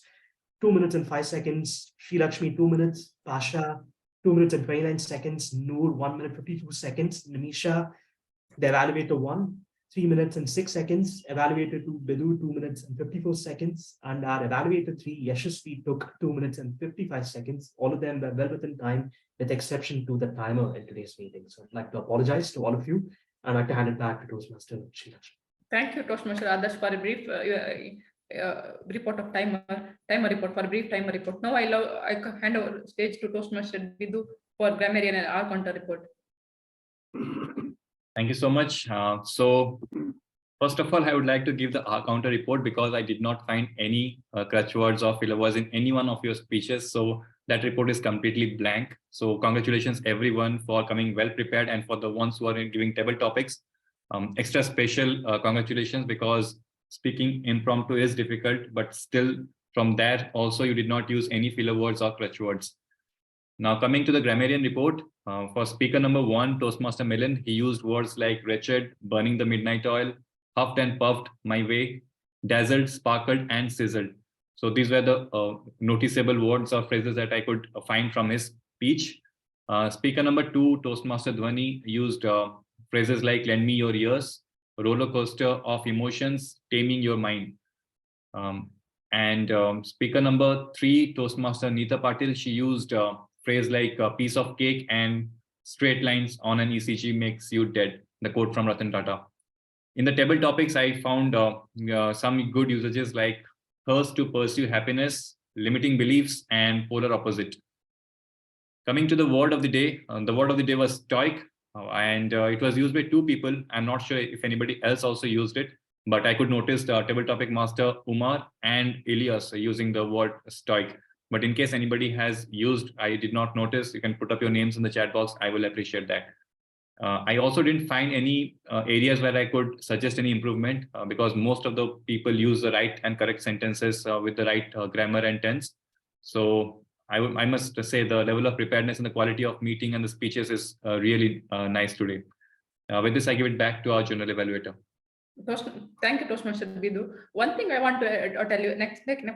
2 minutes and 5 seconds. Srirakshmi, 2 minutes. Pasha, 2 minutes and 29 seconds. Noor, 1 minute 52 seconds. Nimisha, the evaluator 1, 3 minutes and 6 seconds. Evaluator 2, Bidu, 2 minutes and 54 seconds. And our evaluator 3, Yashasvi, took 2 minutes and 55 seconds. All of them were well within time, with exception to the timer in today's meeting. So I'd like to apologize to all of you. I'd like to hand it back to Toastmaster Srirakshmi. Thank you, Toastmaster Adarsh, for a brief report of timer report, for a brief timer report. Now I hand over stage to Toastmaster Bidu for grammarian and our counter report. Thank you so much. So first of all, I would like to give the counter report because I did not find any crutch words or filler words in any one of your speeches. So that report is completely blank. So congratulations everyone for coming well prepared, and for the ones who are giving table topics, extra special congratulations, because speaking impromptu is difficult, but still from that also you did not use any filler words or crutch words. Now coming to the grammarian report, for speaker number 1, Toastmaster Milind, he used words like wretched, burning the midnight oil, puffed and puffed my way, dazzled, sparkled, and sizzled. So these were the noticeable words or phrases that I could find from his speech. Speaker number 2, Toastmaster Dhwani, used phrases like lend me your ears, roller coaster of emotions, taming your mind. Speaker number 3, Toastmaster Nita Patil, she used phrase like a piece of cake and straight lines on an ECG makes you dead, the quote from Ratan Tata. In the table topics, I found some good usages like thirst to pursue happiness, limiting beliefs, and polar opposite. Coming to the word of the day, the word of the day was stoic, and it was used by 2 people. I'm not sure if anybody else also used it, but I could notice the table topic master Umar and Elias using the word stoic. But in case anybody has used, I did not notice, you can put up your names in the chat box. I will appreciate that. I also didn't find any areas where I could suggest any improvement because most of the people use the right and correct sentences with the right grammar and tense. So I must say the level of preparedness and the quality of meeting and the speeches is really nice today. With this, I give it back to our general evaluator. Thank you, Toastmaster Bidu. One thing I want to tell you,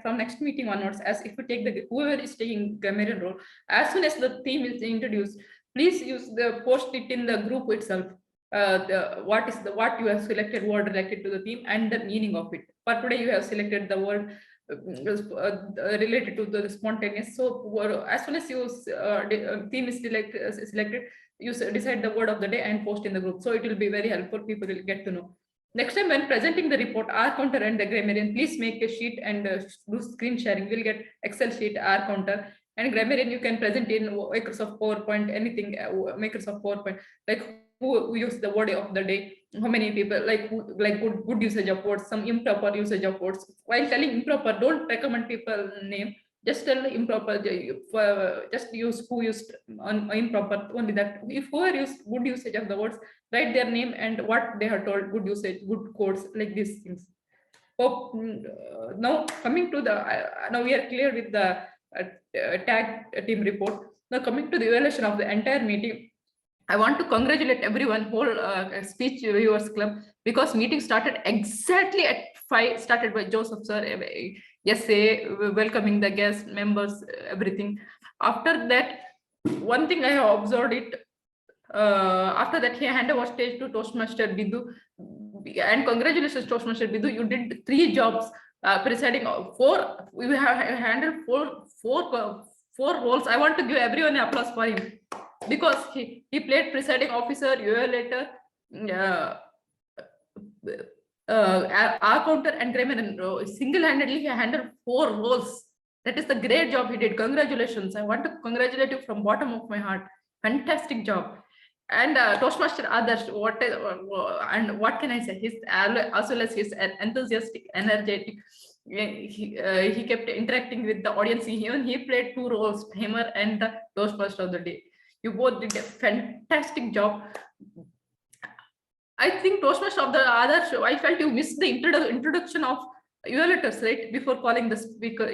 from next meeting onwards, as if you take whoever is taking grammarian role, as soon as the theme is introduced, please use the post it in the group itself. What you have selected word related to the theme and the meaning of it. For today, you have selected the word related to the spontaneous. So as soon as you theme is selected, you decide the word of the day and post in the group. So it will be very helpful. People will get to know. Next time when presenting the report, R counter and the grammarian, please make a sheet and do screen sharing. We'll get Excel sheet, R counter, and grammarian you can present in Microsoft PowerPoint, anything, Microsoft PowerPoint, like who use the word of the day, how many people, like good usage of words, some improper usage of words. While telling improper, don't recommend people name. Just tell improper, just use who used on improper, only that. If whoever used good usage of the words, write their name and what they have told, good usage, good quotes, like these things. Now coming to the, now we are clear with the tag team report. Now coming to the evaluation of the entire meeting, I want to congratulate everyone, whole Speech Weavers Club, because meeting started exactly at 5, started by Joseph sir, essay, welcoming the guests, members, everything. After that, one thing I have observed it, after that he handed over stage to Toastmaster Bidu, and congratulations Toastmaster Bidu, you did 3 jobs, presiding 4, we have handled four roles. I want to give everyone an applause for him, because he played presiding officer, evaluator, R counter and grammarian. Single-handedly he handled 4 roles. That is the great job he did. Congratulations. I want to congratulate you from bottom of my heart. Fantastic job. And Toastmaster Adarsh, what can I say? He's as well as his enthusiastic, energetic. He kept interacting with the audience. He played 2 roles, Hammer and the Toastmaster of the day. You both did a fantastic job. I think Toastmaster of the other show, I felt you missed the introduction of evaluators, right? Before calling the speaker.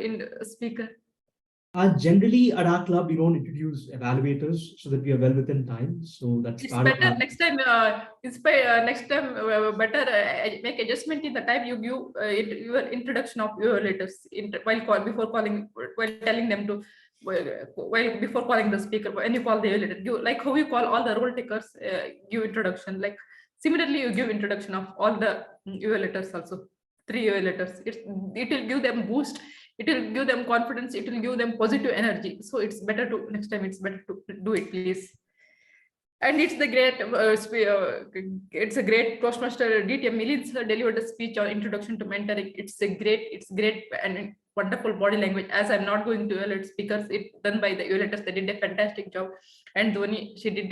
Generally, at our club, we don't introduce evaluators so that we are well within time. So that's It's part better of our... next time. Next time, better make adjustment in the time you give your introduction of evaluators before telling them to before calling the speaker. When you call the evaluator, you like how you call all the role takers. Give introduction. Like similarly, you give introduction of all the evaluators also. 3 evaluators. It will give them boost. It will give them confidence. It will give them positive energy. So it's better to next time. It's better to do it, please. And it's the great, it's a great Toastmaster DTM Millins delivered a speech on introduction to mentoring. It's great and wonderful body language. As I'm not going to evaluate speakers, it's done by the evaluators. They did a fantastic job. And Dhoni, she did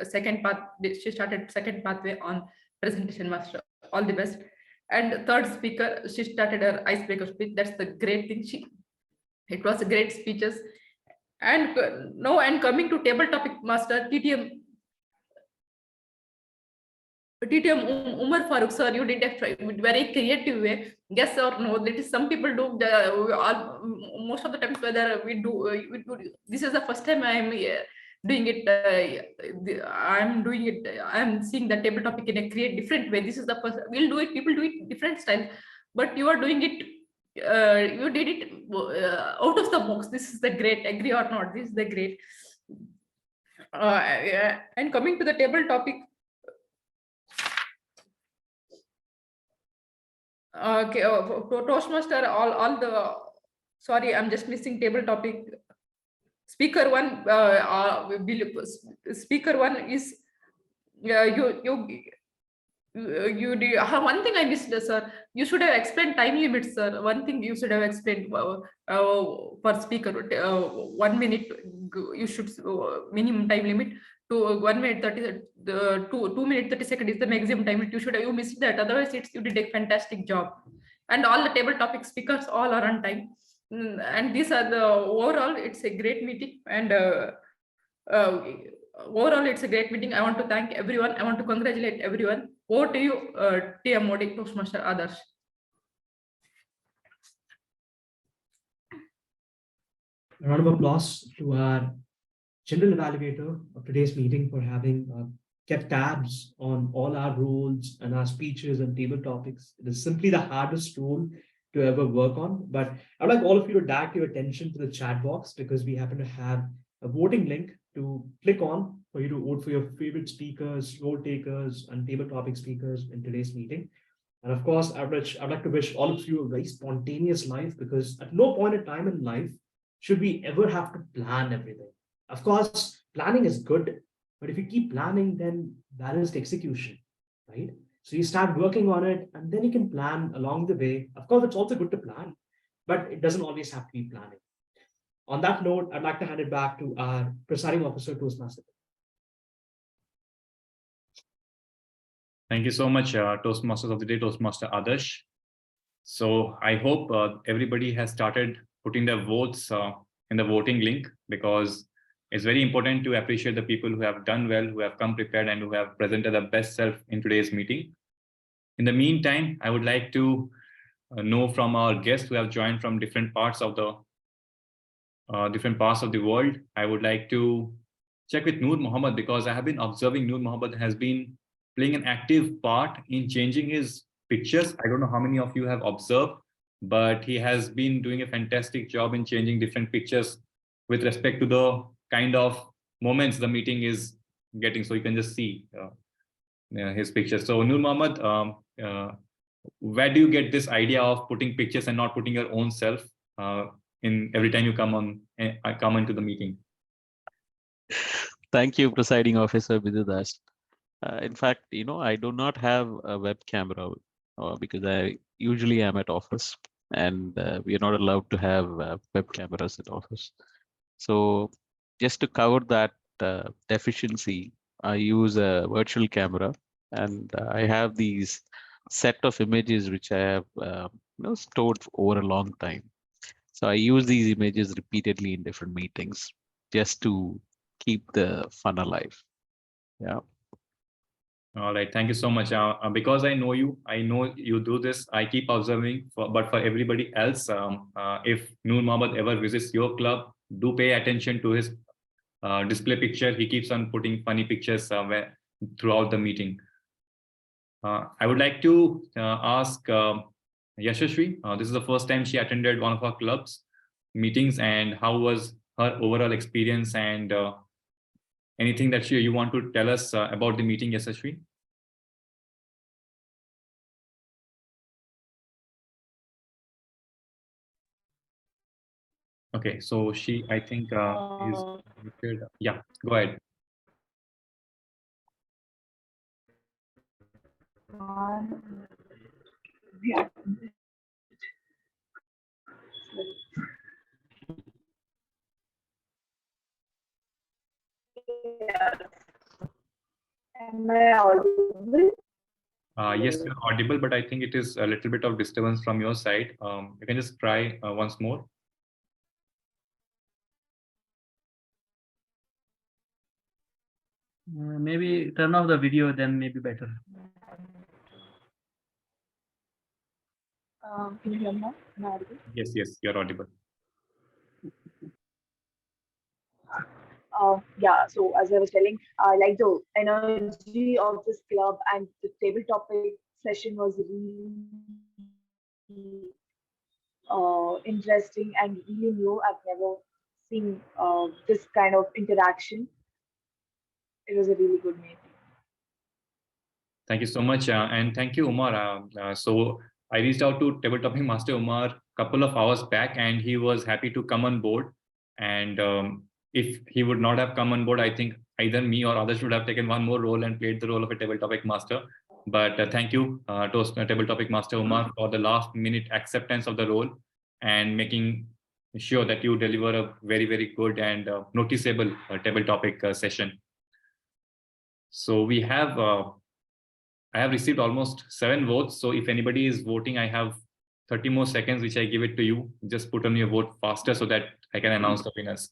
second path. She started second pathway on presentation master. All the best. And third speaker, she started her icebreaker speech. That's the great thing. It was a great speeches. And now, and coming to table topic master, TTM Umar Farooq sir, you did a very creative way. Yes or no? That is, some people do most of the times whether we do. This is the first time I am doing it. I'm seeing the table topic in a different way. This is the first. We'll do it. People do it different style, but you are doing it. You did it out of the box. This is the great. Agree or not? This is the great. And coming to the table topic. Okay, Toastmaster, all the. Sorry, I'm just missing table topic. Speaker 1. Speaker 1 is you did one thing I missed, sir. You should have explained time limits, sir. One thing you should have explained per speaker. 1 minute. You should minimum time limit to 1 minute 30. 2 minutes 30 seconds is the maximum time limit. You missed that. Otherwise, you did a fantastic job. And all the table topic speakers all are on time. And these are the overall. It's a great meeting and. Overall, it's a great meeting. I want to thank everyone. I want to congratulate everyone. Over to you, TMOD Toastmaster Adarsh. A round of applause to our general evaluator of today's meeting for having kept tabs on all our roles and our speeches and table topics. It is simply the hardest role to ever work on. But I'd like all of you to direct your attention to the chat box because we happen to have a voting link to click on for you to vote for your favorite speakers, role takers, and table topic speakers in today's meeting. And of course, I'd like to wish all of you a very spontaneous life because at no point in time in life should we ever have to plan everything. Of course, planning is good, but if you keep planning, then balanced execution, right? So you start working on it, and then you can plan along the way. Of course, it's also good to plan, but it doesn't always have to be planning. On that note, I'd like to hand it back to our presiding officer, Toastmaster. Thank you so much, Toastmasters of the Day, Toastmaster Adarsh. So I hope everybody has started putting their votes in the voting link, because it's very important to appreciate the people who have done well, who have come prepared, and who have presented their best self in today's meeting. In the meantime, I would like to know from our guests who have joined from different parts of the world. I would like to check with Noor Mohammed, because I have been observing Noor Mohammed has been playing an active part in changing his pictures. I don't know how many of you have observed, but he has been doing a fantastic job in changing different pictures with respect to the kind of moments the meeting is getting. So you can just see his pictures. So Noor Mohammed, where do you get this idea of putting pictures and not putting your own self in every time you come into the meeting? Thank you, presiding officer Vidudash. In fact, I do not have a web camera because I usually am at office, and we are not allowed to have web cameras at office. So just to cover that deficiency, I use a virtual camera, and I have these set of images which I have stored over a long time. So I use these images repeatedly in different meetings just to keep the fun alive. Yeah. All right, thank you so much. Because I know you do this. I keep observing, but for everybody else, if Noor Mohammed ever visits your club, do pay attention to his display picture. He keeps on putting funny pictures throughout the meeting. I would like to ask Yashashvi. This is the first time she attended one of our club's meetings, and how was her overall experience, and anything that you want to tell us about the meeting, Yashashvi? Okay, so I think is muted. Yeah, go ahead. Yeah. Am I audible? Yes, you're audible, but I think it is a little bit of disturbance from your side. You can just try once more. Maybe turn off the video, then maybe better. Can you hear me now? Am I audible? Yes, you're audible. Yeah, so as I was telling, I like the energy of this club, and the table topic session was really interesting and really new. I've never seen this kind of interaction. It was a really good meeting. Thank you so much, and thank you, Umar. So I reached out to Table Topping Master Umar a couple of hours back, and he was happy to come on board. And if he would not have come on board, I think either me or others should have taken one more role and played the role of a Table Topic Master. But thank you, Table Topic Master Umar, for the last minute acceptance of the role and making sure that you deliver a very, very good and noticeable table topic session. So we have. I have received almost 7 votes. So if anybody is voting, I have 30 more seconds, which I give it to you. Just put on your vote faster so that I can announce the winners.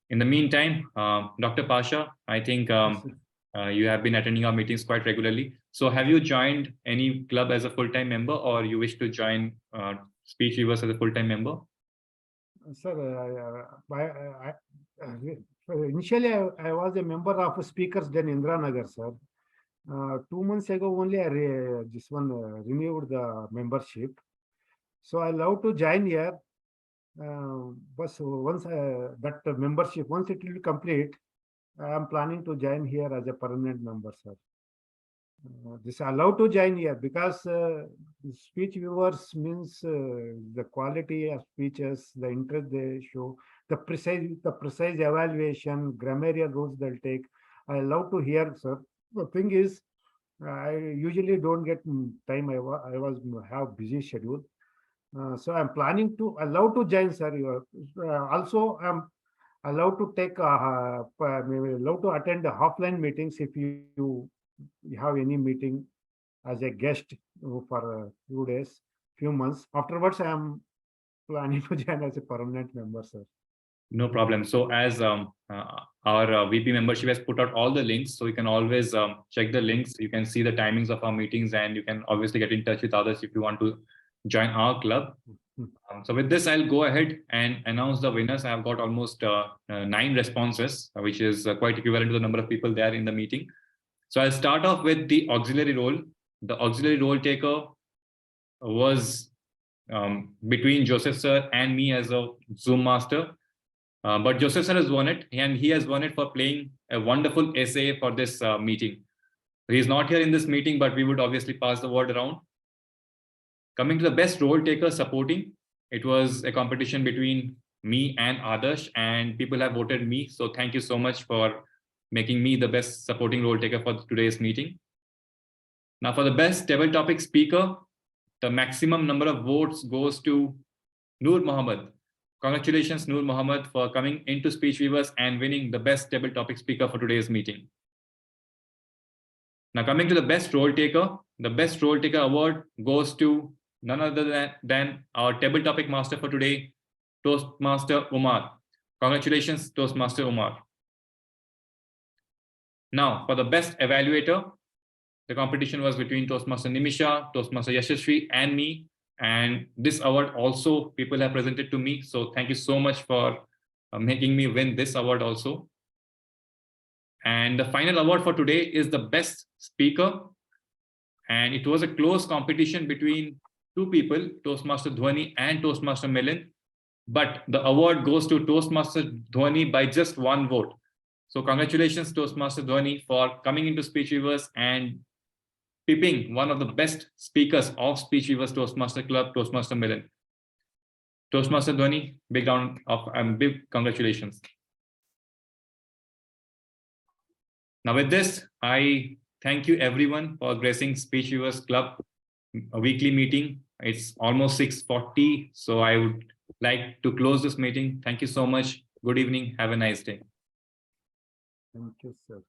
In the meantime, Dr. Pasha, I think you have been attending our meetings quite regularly. So have you joined any club as a full-time member, or you wish to join Speech Weavers as a full-time member? Sir, initially I was a member of Speakers Den Indranagar, sir. 2 months ago only I renewed the membership. So I love to join here. But once that membership, once it will be complete, I am planning to join here as a permanent member, sir. This I love to join here because speech viewers means the quality of speeches, the interest they show, the precise evaluation, grammarian rules they'll take. I love to hear, sir. The thing is, I usually don't get time. Have busy schedule. So I'm planning to allow to join, sir. Also, I'm allowed to take maybe allowed to attend the offline meetings if you have any meeting as a guest for a few days, few months. Afterwards, I am planning to join as a permanent member, sir. No problem. So as our VP membership has put out all the links, so you can always check the links. You can see the timings of our meetings, and you can obviously get in touch with others if you want to join our club. So with this, I'll go ahead and announce the winners. I've got almost 9 responses, which is quite equivalent to the number of people there in the meeting. So I'll start off with the auxiliary role. The auxiliary role taker was between Joseph sir and me as a Zoom master. But Joseph sir has won it, and he has won it for playing a wonderful essay for this meeting. He's not here in this meeting, but we would obviously pass the word around. Coming to the best role taker supporting, it was a competition between me and Adarsh, and people have voted me. So thank you so much for making me the best supporting role taker for today's meeting. Now for the best table topic speaker, the maximum number of votes goes to Noor Mohammed. Congratulations, Noor Mohammed, for coming into Speechweavers and winning the best table topic speaker for today's meeting. Now coming to the best role taker, the best role taker award goes to none other than our table topic master for today, Toastmaster Umar. Congratulations, Toastmaster Umar. Now for the best evaluator, the competition was between Toastmaster Nimisha, Toastmaster Yashasvi, and me. And this award also people have presented to me. So thank you so much for making me win this award also. And the final award for today is the best speaker. And it was a close competition between 2 people, Toastmaster Dhwani and Toastmaster Milind. But the award goes to Toastmaster Dhwani by just 1 vote. So congratulations, Toastmaster Dhwani, for coming into Speechweavers and pipping one of the best speakers of Speechweavers Toastmaster Club, Toastmaster Milind. Toastmaster Dhwani, big round of big congratulations. Now with this, I thank you everyone for gracing Speechweavers Club a weekly meeting. It's almost 6:40, so I would like to close this meeting. Thank you so much. Good evening. Have a nice day. Thank you, sir.